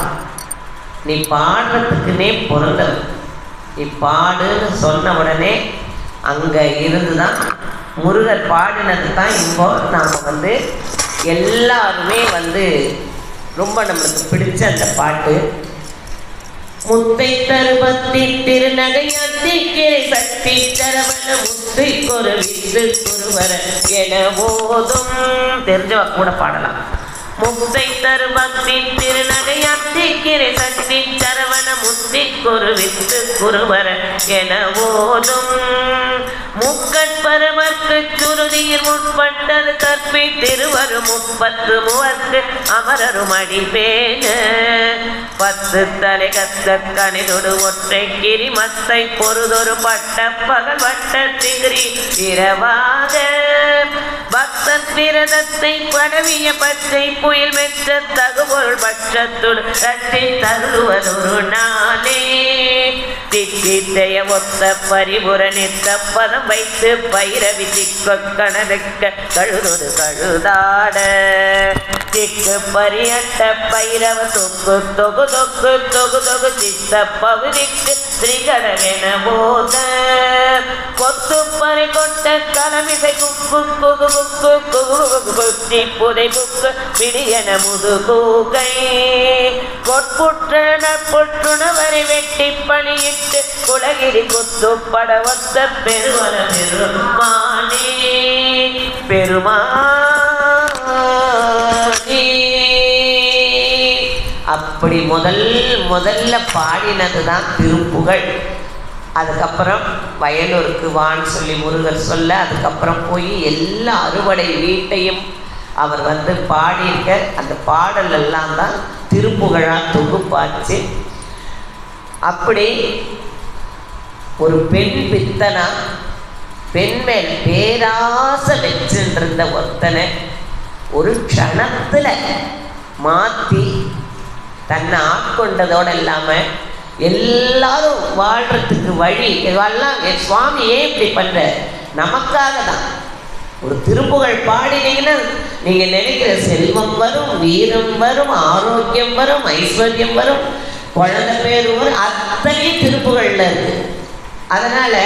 நீ பாடுறதுக்குன்னே பிறந்தவன், நீ பாடுன்னு சொன்ன உடனே அங்கே இருந்து தான் முருகர் பாடினது தான் இப்போ நாம் வந்து எல்லாருமே வந்து ரொம்ப நம்மளுக்கு பிடிச்ச அந்த பாட்டு. முத்தை தருவத்தி திருநகையத்திக்கிரை சக்தி தரவன முத்தை கொருவித்து குருவர என போதும் தெரிஞ்சவ கூட பாடலாம். முத்தை தருவத்தி திருநகையத்திக்கிரை சக்தி தரவன முத்தி கொருவித்து குருவர என போதும் முக்கட்பரமர்க்கு சுருதியில் முற்பட்டது கற்பை திருவரு 30 மூவர்க்கு அமரரும் அடிப்பேன 10 தலை கத்த கணிதொடு ஒற்றை கிரி மத்தை பொறுதொரு பட்ட பகல் வட்ட திகிரி இரவாக பக்தன் விரதத்தை படவிய பச்சை புயல் மெச்ச தகுபொருள் பட்சத்துள் தட்டி தருவதொரு நானே திக்கித்தைய ஒத்த பரிபுர நித்த பதம் வைத்து பைரவி திக்க கணதுக்க கழுதொடு கழுதாட திக்கு பரியட்ட பைரவ தொக்கு தொகு தொக்கு தொகு தொகு சித்த பகுதிக்கு ஸ்ரீகடவென போத கொத்து பறி கொட்ட கலமிசை குக்கு குகு குக்கு குகு குத்தி புதை புக்கு பிடியன முதுகூகை கொட்புற்ற நட்புற்றுணவரை வெட்டி பணியிட்டு குலகிரி கொத்து படவத்த பெருவன பெருமானே பெருமானே. அப்படி முதல்ல பாடினது தான் திருப்புகழ். அதுக்கப்புறம் வயலூருக்கு வான்னு சொல்லி முருகர் சொல்ல, அதுக்கப்புறம் போய் எல்லா அறுவடை வீட்டையும் அவர் வந்து பாடியிருக்க அந்த பாடல் எல்லாம் தான் திருப்புகழாக தொகுப்பாச்சு. அப்படி ஒரு பெண் பித்தனா, பெண் மேல் பேராசை வச்சுருந்த ஒருத்தனை ஒரு க்ஷணத்தில் மாற்றி தன்னை ஆட்கொண்டதோடு இல்லாமல் எல்லாரும் வாழ்கிறதுக்கு வழி இதெல்லாம் என் சுவாமி ஏன் இப்படி பண்ணுற, நமக்காக தான். ஒரு திருப்புகழ் பாடினீங்கன்னா நீங்கள் நினைக்கிற செல்வம் வரும், வீரம் வரும், ஆரோக்கியம் வரும், ஐஸ்வர்யம் வரும், குழந்தை பேர் வரும், அத்தனையும் திருப்புகழில் இருக்குது. அதனால்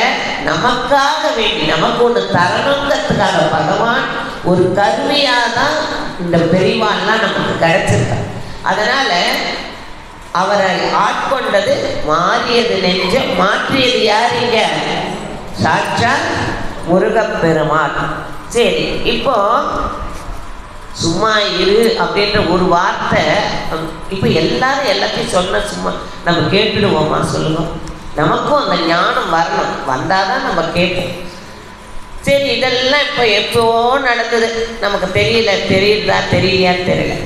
நமக்காக வேண்டி நமக்கு ஒன்று தரணுங்கிறதுக்காக பகவான் ஒரு கருவியாக தான் இந்த பெரியவான்லாம் நமக்கு கிடைச்சிருக்கார். அதனால் அவரை ஆட்கொண்டது மாறியது நெஞ்சம், மாற்றியது யாருங்க? சாட்சாத் முருகப்பெருமான். சரி, இப்போ சும்மா இரு அப்படின்ற ஒரு வார்த்தை இப்போ எல்லாரும் எல்லாத்தையும் சொன்ன சும்மா நம்ம கேட்டுடுவோமா சொல்லுங்க? நமக்கும் அந்த ஞானம் வரணும், வந்தால் தான் நம்ம கேட்போம். சரி, இதெல்லாம் இப்போ எப்போ நடந்தது நமக்கு தெரியுதா தெரியலையான்னு தெரியல.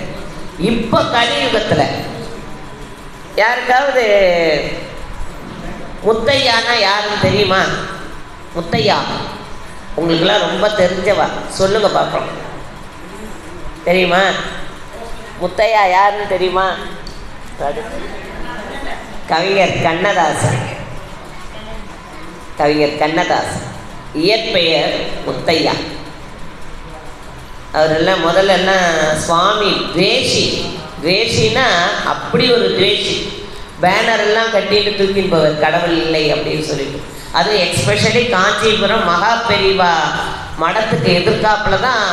இப்போ கலியுகத்தில் யாருக்காவது முத்தையானா யாருன்னு தெரியுமா? முத்தையா உங்களுக்கெல்லாம் ரொம்ப தெரிஞ்சவா, சொல்லுங்க பார்ப்போம். தெரியுமா? முத்தையா யாருன்னு தெரியுமா? கவிஞர் கண்ணதாசன். கவிஞர் கண்ணதாசன் இயற்பெயர் முத்தையா. அவரெல்லாம் முதல்லலாம் சுவாமி துவேஷினா அப்படி ஒரு துவேஷி. பேனர் எல்லாம் கட்டிட்டு தூக்கின்னு போவார் கடவுள் இல்லை அப்படின்னு சொல்லிட்டு. அது எக்ஸ்பெஷலி காஞ்சிபுரம் மகா பெரிவா மடத்துக்கு எதிர்காப்புல தான்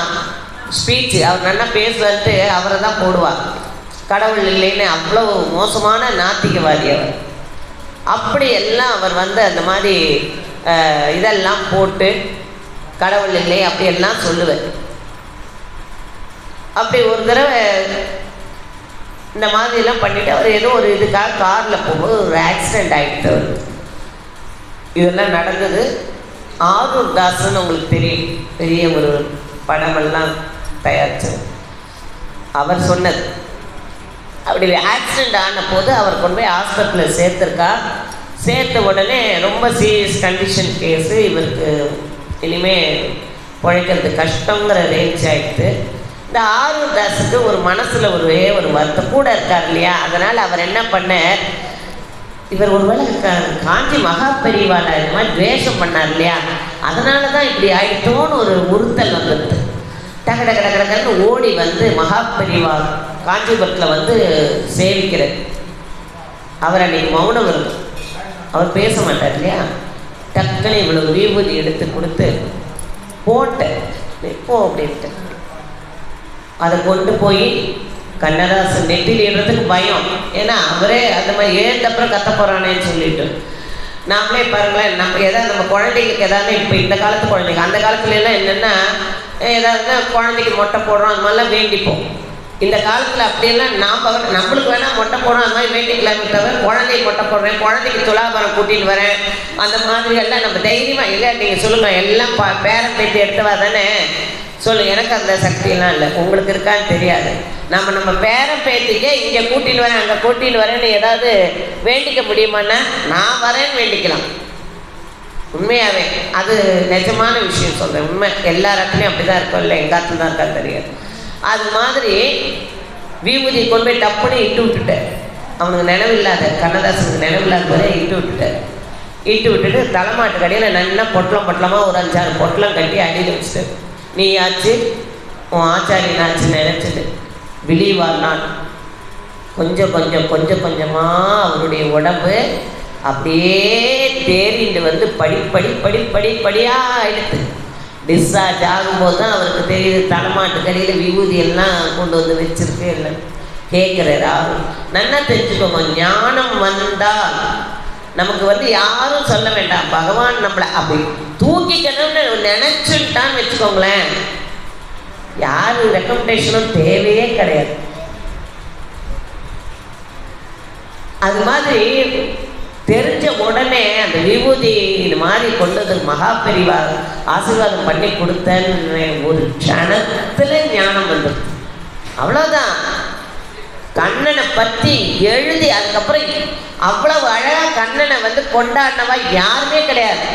ஸ்பீச். அவர் நல்லா பேசுவார்ட்டு அவரை தான் போடுவார். கடவுள் இல்லைன்னு அவ்வளோ மோசமான நாத்திகவாதி அவர். அப்படி எல்லாம் அவர் வந்து அந்த மாதிரி இதெல்லாம் போட்டு கடவுள் இல்லை அப்படியெல்லாம் சொல்லுவார். அப்படி ஒரு தடவை இந்த மாதிரிலாம் பண்ணிவிட்டு அவர் ஏதோ ஒரு இதுக்காக காரில் போகும்போது ஒரு ஆக்சிடெண்ட் ஆகிடுச்சு அவர். இதெல்லாம் நடந்தது. ஆரூர் தாஸ்ன்னு உங்களுக்கு தெரியும், பெரிய ஒரு படமெல்லாம் தயாரித்தது. அவர் சொன்னது. அப்படி ஆக்சிடெண்ட் ஆன போது அவர் கொண்டு போய் ஹாஸ்பிட்டலில் சேர்த்துருக்கா. சேர்த்த உடனே ரொம்ப சீரியஸ் கண்டிஷன் கேஸு, இவருக்கு இனிமேல் பிழைக்கிறது கஷ்டங்கிற ரேஞ்ச் ஆகிடுது. இந்த ஆரூர் தாஸுக்கு ஒரு மனசில் ஒரு வருத்தம் கூட இருக்கார் இல்லையா. அதனால் அவர் என்ன பண்ணார், இவர் ஒருவேளை காஞ்சி மகா பெரிவால இது மாதிரி துவேஷம் பண்ணார் இல்லையா, அதனால தான் இப்படி ஆகிட்டோன்னு ஒரு உறுத்தல் வந்துடுது. டக டக டகன்னு ஓடி வந்து மகா பெரிவா காஞ்சிபுரத்தில் வந்து சேவிக்கிறார். அவர் அன்னைக்கு மௌனம் இருக்கும், அவர் பேச மாட்டார் இல்லையா. டக்குன்னு இவ்வளவு விபூதி எடுத்து கொடுத்து போட்டேன் இப்போ அப்படின்ட்டு அதை கொண்டு போய் கண்ணதாசன் நெட்டில் இடுறதுக்கு பயம். ஏன்னா அவரே அந்த மாதிரி ஏந்தப்புறம் கத்த போகிறானேன்னு சொல்லிட்டு நாமளே பாருங்களேன், நம்ம எதாவது நம்ம குழந்தைங்களுக்கு எதாவது இப்போ இந்த காலத்து குழந்தைங்க, அந்த காலத்துலலாம் என்னென்னா ஏதாவது குழந்தைக்கு மொட்டை போடுறோம் அது மாதிரிலாம் வேண்டிப்போம். இந்த காலத்தில் அப்படியெல்லாம் நம்மளுக்கு வேணால் மொட்டை போடுறோம் அது மாதிரி வேண்டிக்கலாமே தவிர குழந்தைக்கு மொட்டை போடுறேன், குழந்தைக்கு துலாபாரம் கூட்டிகிட்டு வரேன், அந்த மாதிரியெல்லாம் நம்ம தைரியமாக இல்லை. நீங்கள் சொல்லுங்கள், எல்லாம் பேரம் பேட்டி எடுத்தவா தானே சொல்லுங்கள். எனக்கு அந்த சக்தியெல்லாம் இல்லை, உங்களுக்கு இருக்கான்னு தெரியாது. நம்ம பேரம் பேத்திக்கே இங்கே கூட்டின்னு வரேன் அங்கே கூட்டின்னு வரேன்னு ஏதாவது வேண்டிக்க முடியுமான்னா நான் வரேன்னு வேண்டிக்கலாம். உண்மையாகவே அது நிஜமான விஷயம் சொல்கிறேன். உண்மை எல்லா இடத்துலையும் அப்படி தான் இருக்கும், இல்லை எங்காத்துல தான் இருக்கான்னு தெரியாது. அது மாதிரி விபூதி கொண்டு போய் டப்புன்னு இட்டு விட்டுட்டேன். அவனுக்கு நினைவில்லாத, கண்ணதாசனுக்கு நினைவில்லாத போதே இட்டு விட்டுட்டேன். இட்டு விட்டுட்டு தலைமாட்டு கடையில் நல்லா பொட்டலமாக ஒரு 5-6 பொட்டலம் கட்டி அடியில் வச்சுட்டு, நீ ஆச்சு உன் ஆச்சாரியன் ஆச்சு நினச்சிட்டு பிலீவ் ஆர் நாட் கொஞ்சம் கொஞ்சமாக அவருடைய உடம்பு அப்படியே தேறிண்டு வந்து படிப்படியாக ஆகிடுது. டிஸ்சார்ஜ் ஆகும்போது தான் அவருக்கு தெரியுது தலைமாட்டு கடையில் விபூதி எல்லாம் கொண்டு வந்து வச்சிருக்கு. இல்லை கேட்குறாரு ஆகும். நல்லா தெரிஞ்சுக்கோங்க, ஞானம் வந்தால் நமக்கு வந்து யாரும் சொல்ல வேண்டாம், பகவான் நம்மளை அப்படி தூக்கிக்கணும்னு நினச்சுட்டான்னு வச்சுக்கோங்களேன், யாரு ரெக்கமெண்டேஷனும் தேவையே கிடையாது. அது மாதிரி தெரிஞ்ச உடனே அந்த விபூதி இது மாதிரி கொண்டது மகா பெரிவா ஆசீர்வாதம் பண்ணி கொடுத்தேன்னு ஒரு க்ஷணத்தில் ஞானம் வந்தது. அவ்வளோதான். கண்ணனை பற்றி எழுதி அதுக்கப்புறம் அவ்வளவு அழகாக கண்ணனை வந்து கொண்டாடினவா யாருமே கிடையாது.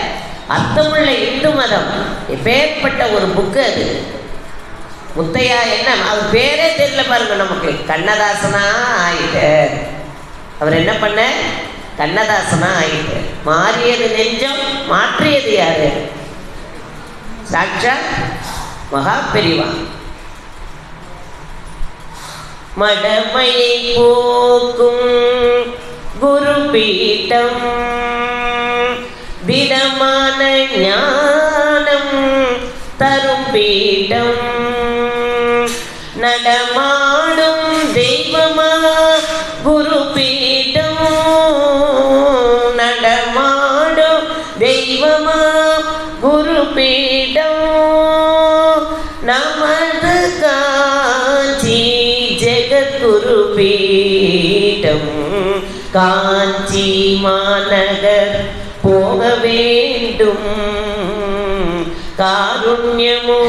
அர்த்தமுள்ள இந்து மதம் எப்பேற்பட்ட ஒரு புக்கு அது. முத்தையா என்ன அவர் பேரே தெரியல பாருங்க நமக்கு. கண்ணதாசனா ஆயிட்டு அவர் என்ன பண்ண, கண்ணதாசனா ஆயிட்டு. மாறியது நெஞ்சம், மாற்றியது யாரு? சாட்சாத் மகா பெரிவா. மடமையை போக்கும் குரு பீட்டம், திடமான ஞானம் தரும் பீட்டம், நடமாடும் தெய்வமா குரு பீட்டம், நடமாடும் தெய்வமா குரு பீட்டம், நமது காஞ்சி ஜெகத்குரு பீட்டம், காஞ்சி மாநகர் போக வேண்டும், காருண்யமூர்த்தியை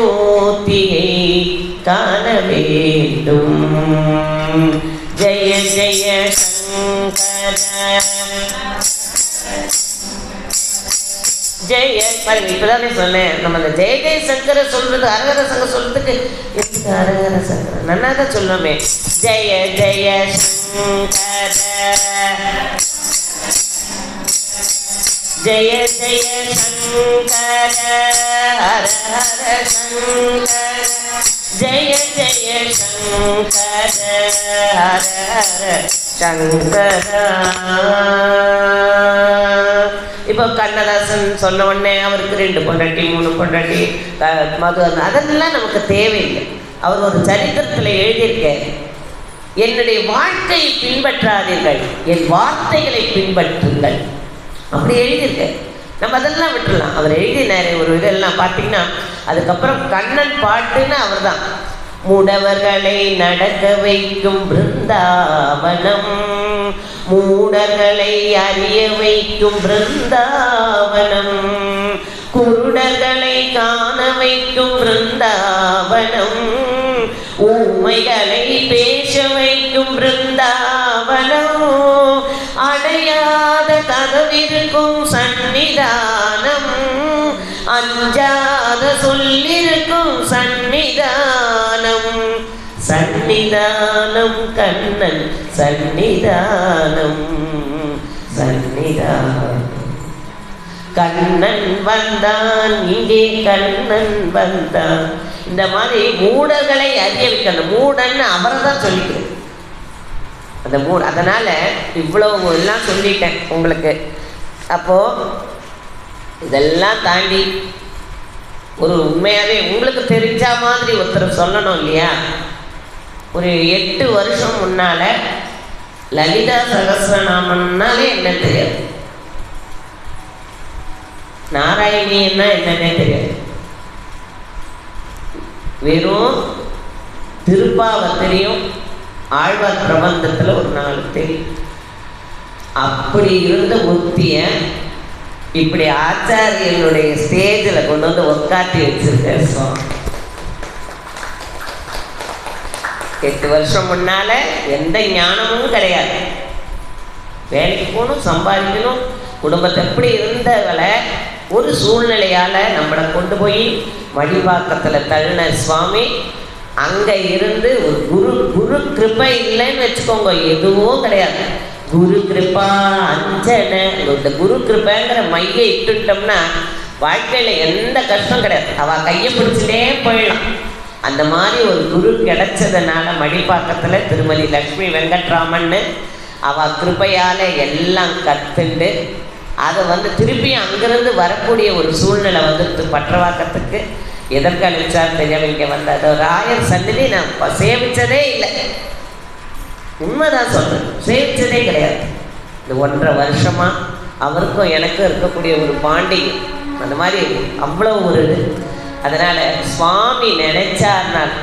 காண வேண்டும். ஜெய ஜெய சங்கர ஜெய. பாருங்க, இப்பதானே சொன்னேன், நம்ம அந்த ஜெய ஜெய சங்கர சொல்றது அரகர சங்க சொல்றதுக்கு எதுக்கு அரகர சங்கர நல்லா தான் சொல்லுவோமே. ஜெய ஜெய சங்கர ஜெய ஜெய சங்கர ஹர ஹர சங்கர ஜெய ஜெய சங்கர சங்கர ஹர ஹர சங்கரா. இப்போ கண்ணதாசன் சொன்ன உடனே அவருக்கு 2 பொண்டாட்டி 3 பொண்டாட்டி மது, அதெல்லாம் நமக்கு தேவையில்லை. அவர் ஒரு சரித்திரத்தில் எழுதியிருக்க, என்னுடைய வாழ்க்கையை பின்பற்றாதீர்கள், என் வார்த்தைகளை பின்பற்றுங்கள், அப்படி எழுதியிருக்க. நம்ம அதெல்லாம் விட்டுடலாம். அவர் எழுதினாரு ஒரு இதெல்லாம் பார்த்தீங்கன்னா, அதுக்கப்புறம் கண்ணன் பாட்டுன்னு அவர் தான். மூடவர்களை நடக்க வைக்கும் பிருந்தாவனம், மூடர்களை அறிய வைக்கும் பிருந்தாவனம், குருடர்களை காண வைக்கும் பிருந்தாவனம், ஊமைகளை பேச வைக்கும் பிருந்தாவனம், அடையாத கதவிருக்கும் சந்நிதானம், அஞ்சாத சொல்லிருக்கும் சந்நிதானம், சந்நிதானம் கண்ணன் சந்நிதானம், சந்நிதானம். கண்ணன் வந்தான் இங்கே, கண்ணன் வந்தான். இந்த மாதிரி மூடர்களை அறிய வைக்கணும். மூடன் அவரை தான் சொல்லிக்கிறேன். அந்த அதனால இவ்வளவு எல்லாம் சொல்லிட்டேன் உங்களுக்கு. அப்போ இதெல்லாம் தாண்டி ஒரு உண்மையாகவே உங்களுக்கு தெரிஞ்ச மாதிரி ஒருத்தர் சொல்லணும் இல்லையா? ஒரு 8 வருஷம் முன்னால லலிதா சகஸ்ரநாமம்னாலே என்ன தெரியாது, நாராயணின்னா என்னன்னே தெரியாது. வெறும் திருப்பாவத்திலையும் ஆழ்வார் பிரபந்தத்தில் ஒரு 4 தெரியும். அப்படி இருந்த புத்திய இப்படி ஆச்சாரியனுடைய ஸ்டேஜில் கொண்டு வந்து உட்காத்தி வச்சிருக்க சுவாமி. 8 வருஷம் முன்னால எந்த ஞானமும் கிடையாது. வேலைக்கு போகணும், சம்பாதிக்கணும், குடும்பத்தை எப்படி இருந்தவளை ஒரு சூழ்நிலையால் நம்மளை கொண்டு போய் மடிவாக்கத்தில் தள்ளின சுவாமி. அங்கே இருந்து ஒரு குரு கிருபை இல்லைன்னு வச்சுக்கோங்க, எதுவும் கிடையாது. குரு கிருபா அஞ்சனை, இந்த குரு கிருபைங்கிற மையை இட்டுட்டோம்னா வாழ்க்கையில் எந்த கஷ்டம் கிடையாது. அவள் கையை பிடிச்சிட்டே போயிடலாம். அந்த மாதிரி ஒரு குரு கிடைச்சதுனால மடிப்பாக்கத்தில் திருமதி லக்ஷ்மி வெங்கட்ராமன்னு அவள் கிருபையால் எல்லாம் கற்றுண்டு அதை திருப்பியும் அங்கிருந்து வரக்கூடிய ஒரு சூழ்நிலை பற்றவாக்கத்துக்கு எதற்கு அனுப்பிச்சார் தெரியாமல் இங்கே வந்தது. ராயர் சந்நிதி நான் சேவித்ததே இல்லை, உண்மைதான் சொல்கிறேன், சேவித்ததே கிடையாது. இந்த 1.5 வருஷமாக அவருக்கும் எனக்கும் இருக்கக்கூடிய ஒரு பாண்டிகை அந்த மாதிரி அவ்வளோ ஒரு இது. அதனால் சுவாமி நினைச்சார்னால்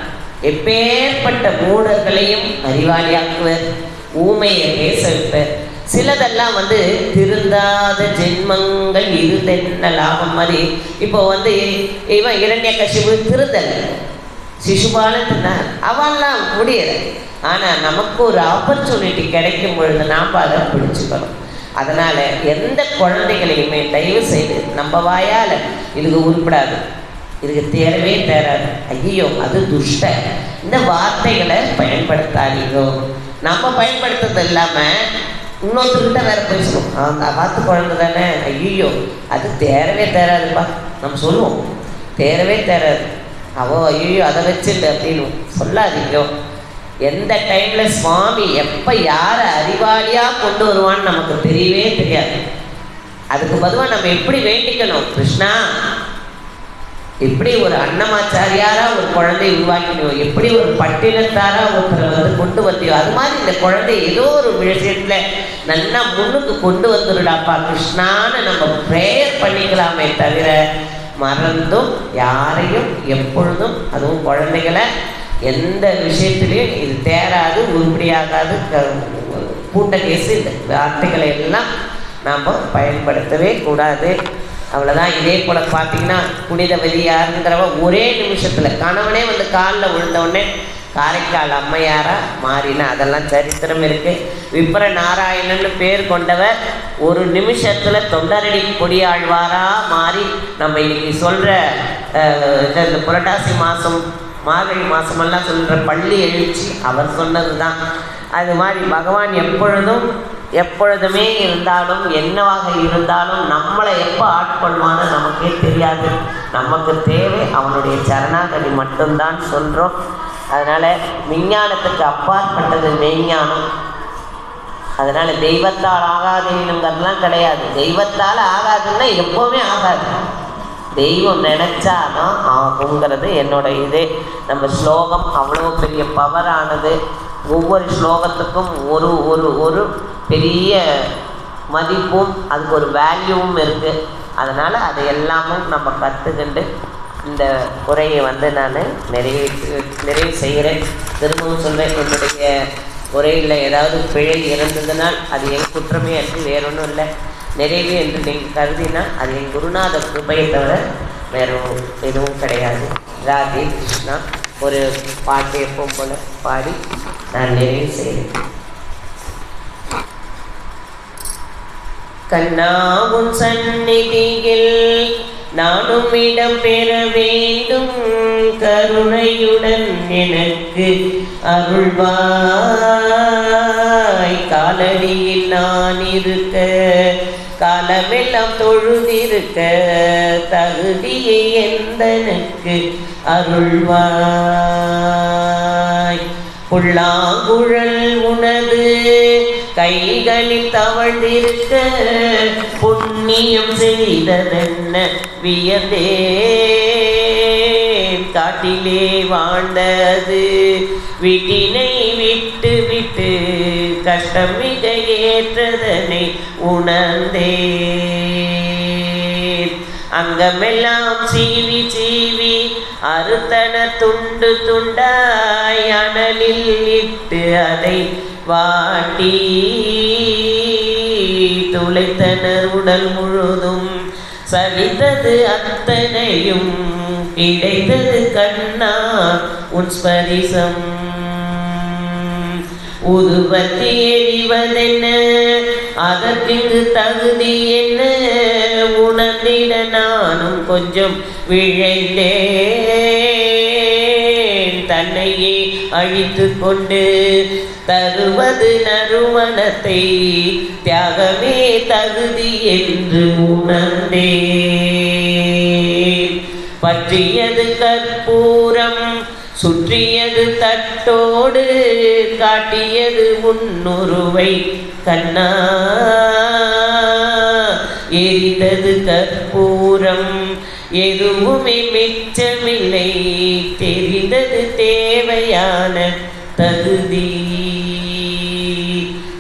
எப்பேற்பட்ட மூடர்களையும் அறிவாளியாக்குவர், ஊமையை பேச வைப்பர். சிலதெல்லாம் திருந்தாத ஜென்மங்கள் இருந்தென்ன லாபம் மாதிரி. இப்போ இவன் இரண்யகசிபு திருந்தல், சிசுபாலன் தின்னார், அவெல்லாம் முடியலை. ஆனால் நமக்கு ஒரு ஆப்பர்ச்சுனிட்டி கிடைக்கும் பொழுது நாம் அதை பிடிச்சிக்கணும். அதனால் எந்த குழந்தைகளையுமே தயவு செய்து நம்ம வாயால் இதுக்கு உருப்படாது, இதுக்கு தேரவே தேராது, ஐயோ அது துஷ்ட, இந்த வார்த்தைகளை பயன்படுத்தாதீங்கோ. நம்ம பயன்படுத்துறது இல்லாமல் இன்னொருத்தர்கிட்ட வேற பேசணும். அந்த பார்த்து குழந்தை தானே, ஐயோ அது தேரவே தேராதுப்பா நம்ம சொல்லுவோம், தேரவே தேராது, அவோ ஐயோ அதை வச்சுட்டு அப்படின்னு சொல்லாதீங்கோ. எந்த டைமில் சுவாமி எப்போ யாரை அறிவாளியாக கொண்டு வருவான்னு நமக்கு தெரியவே தெரியாது. அதுக்கு பொதுவாக நம்ம எப்படி வேண்டிக்கணும், கிருஷ்ணா எப்படி ஒரு அன்னமாச்சாரியாரா ஒரு குழந்தை உருவாக்கினோம், எப்படி ஒரு பட்டினத்தாரா ஒருத்தரை கொண்டு வந்தியோ, அது மாதிரி இந்த குழந்தை ஏதோ ஒரு விஷயத்துல நல்லா முன்னுக்கு கொண்டு வந்துடுடாப்பா கிருஷ்ணான்னு நம்ம ப்ரேயர் பண்ணிக்கலாமே தவிர மறந்தும் யாரையும் எப்பொழுதும், அதுவும் குழந்தைகளை எந்த விஷயத்துலையும் இது தேராது, உருப்படியாகாது, கூட்ட கேசு இந்த வார்த்தைகளை எல்லாம் நாம் பயன்படுத்தவே கூடாது. அவ்வளோதான். இதே போல் பார்த்தீங்கன்னா புனிதவதி யாருங்கிறவ ஒரே நிமிஷத்தில் கணவனே காலில் விழுந்தவுடனே காரைக்கால் அம்மையாராக மாறினா அதெல்லாம் சரித்திரம் இருக்குது. விப்ர நாராயணன்னு பேர் கொண்டவர் ஒரு நிமிஷத்தில் தொண்டரடி கொடியாழ்வாராக மாறி நம்ம இன்னைக்கு சொல்கிற இந்த புரட்டாசி மாதம் மார்கழி மாதமெல்லாம் சொல்கிற பள்ளி எழுச்சி அவர் சொன்னது தான். அது மாதிரி பகவான் எப்பொழுதுமே இருந்தாலும் என்னவாக இருந்தாலும் நம்மளை எப்போ ஆட்கொள்வான்னு நமக்கே தெரியாது. நமக்கு தேவை அவனுடைய சரணாகதி மட்டும்தான் சொல்கிறோம். அதனால் விஞ்ஞானத்துக்கு அப்பாற்பட்டது மெய்ஞானம். அதனால் தெய்வத்தால் ஆகாதுங்கிறதுலாம் கிடையாது. தெய்வத்தால் ஆகாதுன்னா எப்போவுமே ஆகாது. தெய்வம் நினச்சாதான் ஆகுங்கிறது என்னோட இது. நம்ம ஸ்லோகம் அவ்வளோ பெரிய பவரானது. ஒவ்வொரு ஸ்லோகத்துக்கும் ஒரு ஒரு ஒரு பெரிய மதிப்பும் அதுக்கு ஒரு வேல்யூவும் இருக்குது. அதனால் அதை எல்லாமும் நம்ம கற்றுக்கிண்டு இந்த உரையை நான் நிறைவு செய்கிறேன். திரும்பவும் சொல்கிறேன், என்னுடைய உரையில் ஏதாவது பிழை இருந்ததுனால் அது என் குற்றமே அன்று வேறொன்றும் இல்லை. நிறைவு என்று நீங்கள் கருதினால் அது என் குருநாதர் கிருபையை தவிர வேறு எதுவும் கிடையாது. ராதே கிருஷ்ணா. ஒரு பாட்டு எப்பவும் போல பாடி நான் நிறைவு செய்கிறேன். கண்ணாவும் சந்நிதியில் நானும் இடம் பெற வேண்டும், கருணையுடன் எனக்கு அருள்வாய். காலடியில் நான் இருக்க, காலமெல்லாம் தொழுதிருக்க, தகுதியை எந்தனுக்கு அருள்வாய். புல்லாங்குழல் உனது கைகளில் தவழ்ந்திருக்க, புண்ணியம் செய்ததென்ன வியந்தேன். காட்டிலே வாழ்ந்தது வீட்டினை விட்டு விட்டு, கஷ்டம் மிக ஏற்றதனை உணர்ந்தேன். அங்கமெல்லாம் சீவி சீவி அறுத்தன துண்டு துண்டாய், அனலில் இட்டு அதை வாட்டி துளைத்தனர் உடல் முழுதும். சலித்தது அத்தனையும் கிடைத்தது கண்ணா உன் ஸ்பரிசம். உதுபத்தி எறிவதென்ன, அதற்கு தகுதி என்ன, உணர்ந்திட நானும் கொஞ்சம் விழைந்தேன். தன்னையே அழித்து கொண்டு தருவது நறுமணத்தை, தியாகமே தகுதி என்று உணர்ந்தேன். பற்றியது கற்பூரம், சுற்றியது தட்டோடு, காட்டியது முன்னுருவை கண்ணா. எரிந்தது கற்பூரம், எதுவுமே மிச்சமில்லை, தெரிந்தது தேவையான தகுதி.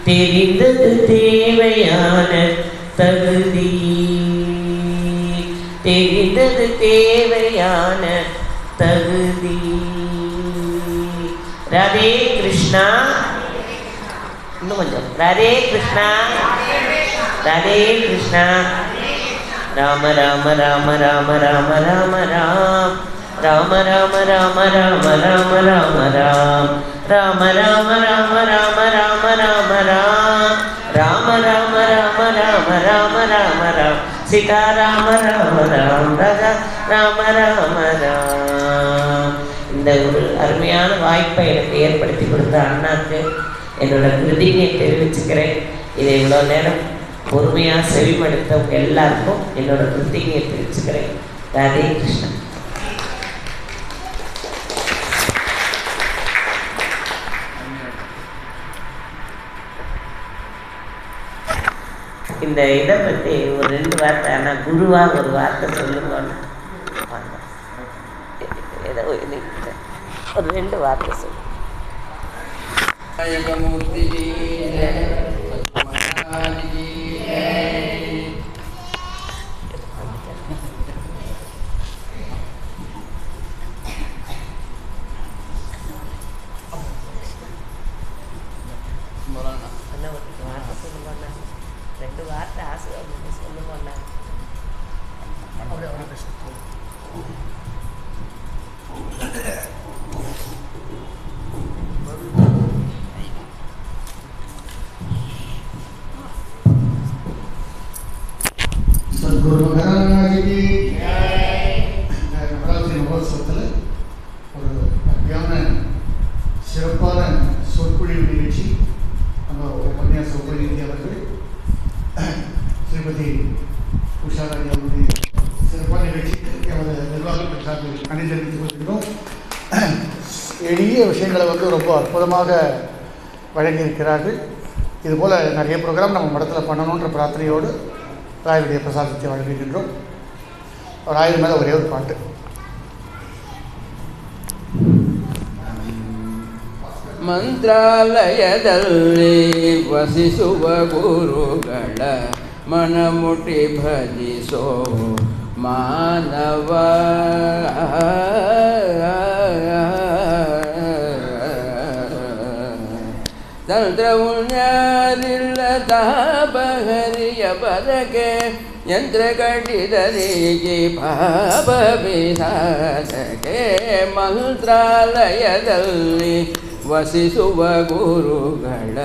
தெரிந்தது தேவையான தகுதி, தெரிந்தது தேவையான தகுதி. ராதே கிருஷ்ணா. இன்னும் கொஞ்சம். ராதே கிருஷ்ணா, ராதே கிருஷ்ணா. ராம ராம ராம ராம ராம ராம ராம், ராம ராம ராம ராம ராம ராம ராம், ராம ராம ராம ராம ராம ராம ராம், ராம ராம ராம ராம ராம ராம ராம், சீதாராம ராம ராம், ராஜா ராம ராம ராம். இந்த ஒரு அருமையான வாய்ப்பை எனக்கு ஏற்படுத்தி கொடுத்த அண்ணாக்கு என்னோட கிருதியை தெரிவிச்சுக்கிறேன். இதை இவ்வளோ நேரம் பொறுமையாக செவிமடுத்தவங்க எல்லாருக்கும் என்னோட கிருதியை தெரிவிச்சுக்கிறேன். ராதே கிருஷ்ணா. இந்த இதை பற்றி ஒரு 2 வார்த்தை, ஆனால் குருவாக ஒரு வார்த்தை சொல்லுங்கன்னு ஏதோ ஒரு 2 வார்த்தை சொல்லு. ரெண்டு வார்த்தை ஆசை சொல்லுவாங்க. சத்குரு மகாராஜி நவராத்திரி மகோத்சவத்தில் ஒரு அருமையான சிறப்பான சொற்பொழிவு நிகழ்ச்சி நம்ம உபன்யாச உபநிதி அவர்கள் ஸ்ரீமதி உஷாராஜி அவருடைய சிறப்பான நிகழ்ச்சி எமது நிர்வாகத்திற்காக அணிந்தளித்துக் கொண்டிருக்கிறோம். எளிய விஷயங்களை ரொம்ப அற்புதமாக வழங்கியிருக்கிறார்கள். இதுபோல் நிறைய ப்ரோக்ராம் நம்ம மடத்தில் பண்ணணுன்ற பிரார்த்தனையோடு ராயருடைய பிரசாதத்தை வழங்குகின்றோம். ராயர் மேலே ஒரே ஒரு பாட்டு. ಮಂತ್ರಾಲಯದಲ್ಲಿ ವಸಿಸುವ ಗುರುಗಳ ಮನಮುಟಿ ಭಜಿಸೋ ಮಾನವ ತಂತ್ರವುಳ್ಳಿಲ್ಲದ ಬಹರಿಯ ಬದಕೆ ಯಂತ್ರ ಕಟ್ಟಿದರಿಗೆ ಪಾಪ ಬಿಸಾದಕ್ಕೆ ಮಂತ್ರಾಲಯದಲ್ಲಿ ವಸಿಸುವ ಗುರುಗಳ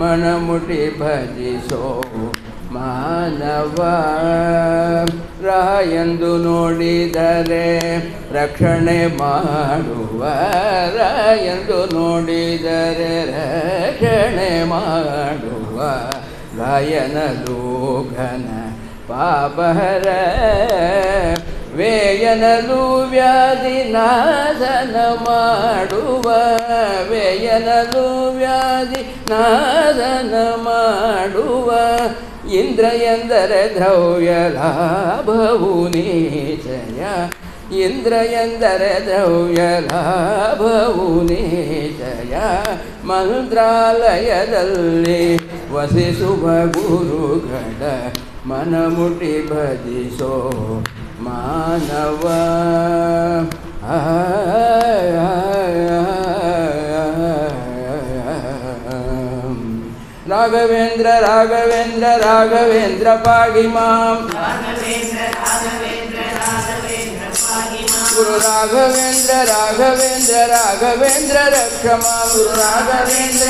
ಮನಮುಟಿ ಭಜಿಸೋ ಮಾನವ ರಾಯಂದು ನೋಡಿದರೆ ರಕ್ಷಣೆ ಮಾಡುವ ರಾಯಂದು ನೋಡಿದರೆ ರಕ್ಷಣೆ ಮಾಡುವ ಗಾಯನಲು ಘನ ಪಾಪಹರ ವೇಯನಲು ವ್ಯಾಧಿ ನಾಶನ ಮಾಡುವ ವೇಯನಲು ವ್ಯಾಧಿ ನಾಶನ ಮಾಡುವ ಇಂದ್ರ ಎಂದರೆ ದ್ರವ್ಯ ಲಾಭವು ನಿಶ್ಚಯ ಇಂದ್ರ ಎಂದರೆ ದ್ರವ್ಯ ಲಾಭವು ನಿಶ್ಚಯ ಮಂತ್ರಾಲಯದಲ್ಲಿ ವಸಿಸುವ ಗುರುಗಳ ಮನಮುಟಿ ಭಜಿಸೋ ಮಾನವ ರಾಘವೇಂದ್ರ ರಾಘವೇಂದ್ರ ರಾಘವೇಂದ್ರ ಪಾಗಿ ಮಾಂ ಗುರು ರಾಘವೇಂದ್ರ ರಾಘವೇಂದ್ರ ರಾಘವೇಂದ್ರ ರಕ್ಷ ಮಾಂ ಗುರು ರಾಘವೇಂದ್ರ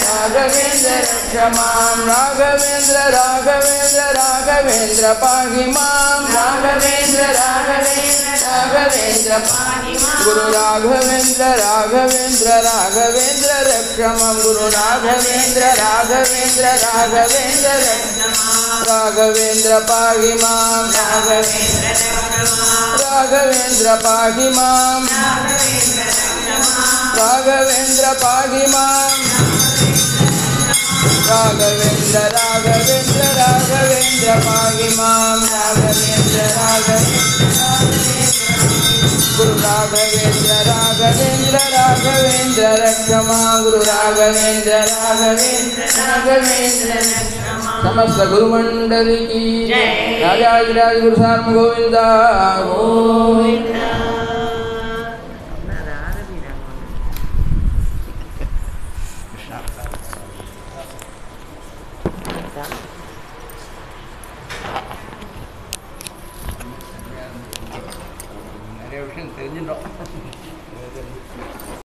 ರಾಘವೇಂದ್ರ ರಕ್ಷ ಮಾಂ ರಾಘವೇಂದ್ರ ರಾಘವೇಂದ್ರ ರಾಘವೇಂದ್ರ ಪಾಗಿ ಮಾಂ ರಾಘವೇಂದ್ರ ರಾಘವೇಂದ್ರ ರಾಘವೇಂದ್ರ ಗುರು ರಾಘವೇಂದ್ರ ರಾಘವೇಂದ್ರ ರಾಘವೇಂದ್ರ ರಕ್ಷ ಮಾಂ ಗುರು ರಾಘವೇಂದ್ರ ರಾಘವೇಂದ್ರ ರಾಘವೇಂದ್ರ ರಾಘವೇಂದ್ರ ಪಾಗಿ ಮಾಂ ರಾಘವೇಂದ್ರ ಪಾಗಿ ಮಾಂ ರಾಘವೇಂದ್ರ ಪಾಗಿ ಮಾಂ ರಾಘವೇಂದ್ರ ರಾಘವೇಂದ್ರ ರಾಘವೇಂದ್ರ ಪಾಗಿ ಮಾಂ ರಾಘವೇಂದ್ರ ರಾಘವೇಂದ್ರ ಗುರು ರಾಘವೇಂದ್ರ ರಾಘವೇಂದ್ರ ರಾಘವೇಂದ್ರ ರಕ್ಷ ಮಾಂ ಗುರು ರಾಘವೇಂದ್ರ ರಾಘವೇಂದ್ರ ರಾಘವೇಂದ್ರ ಸಮಸ್ತ ಗುರುಮಂಡಲಿ ಕಿ ರಾಜಾಧಿರಾಜ ಗುರು ಸಾರ್ವ ಗೋವಿಂದ ಗೋವಿಂದ. நிறைய விஷயம் தெரிஞ்சிட்டோம்.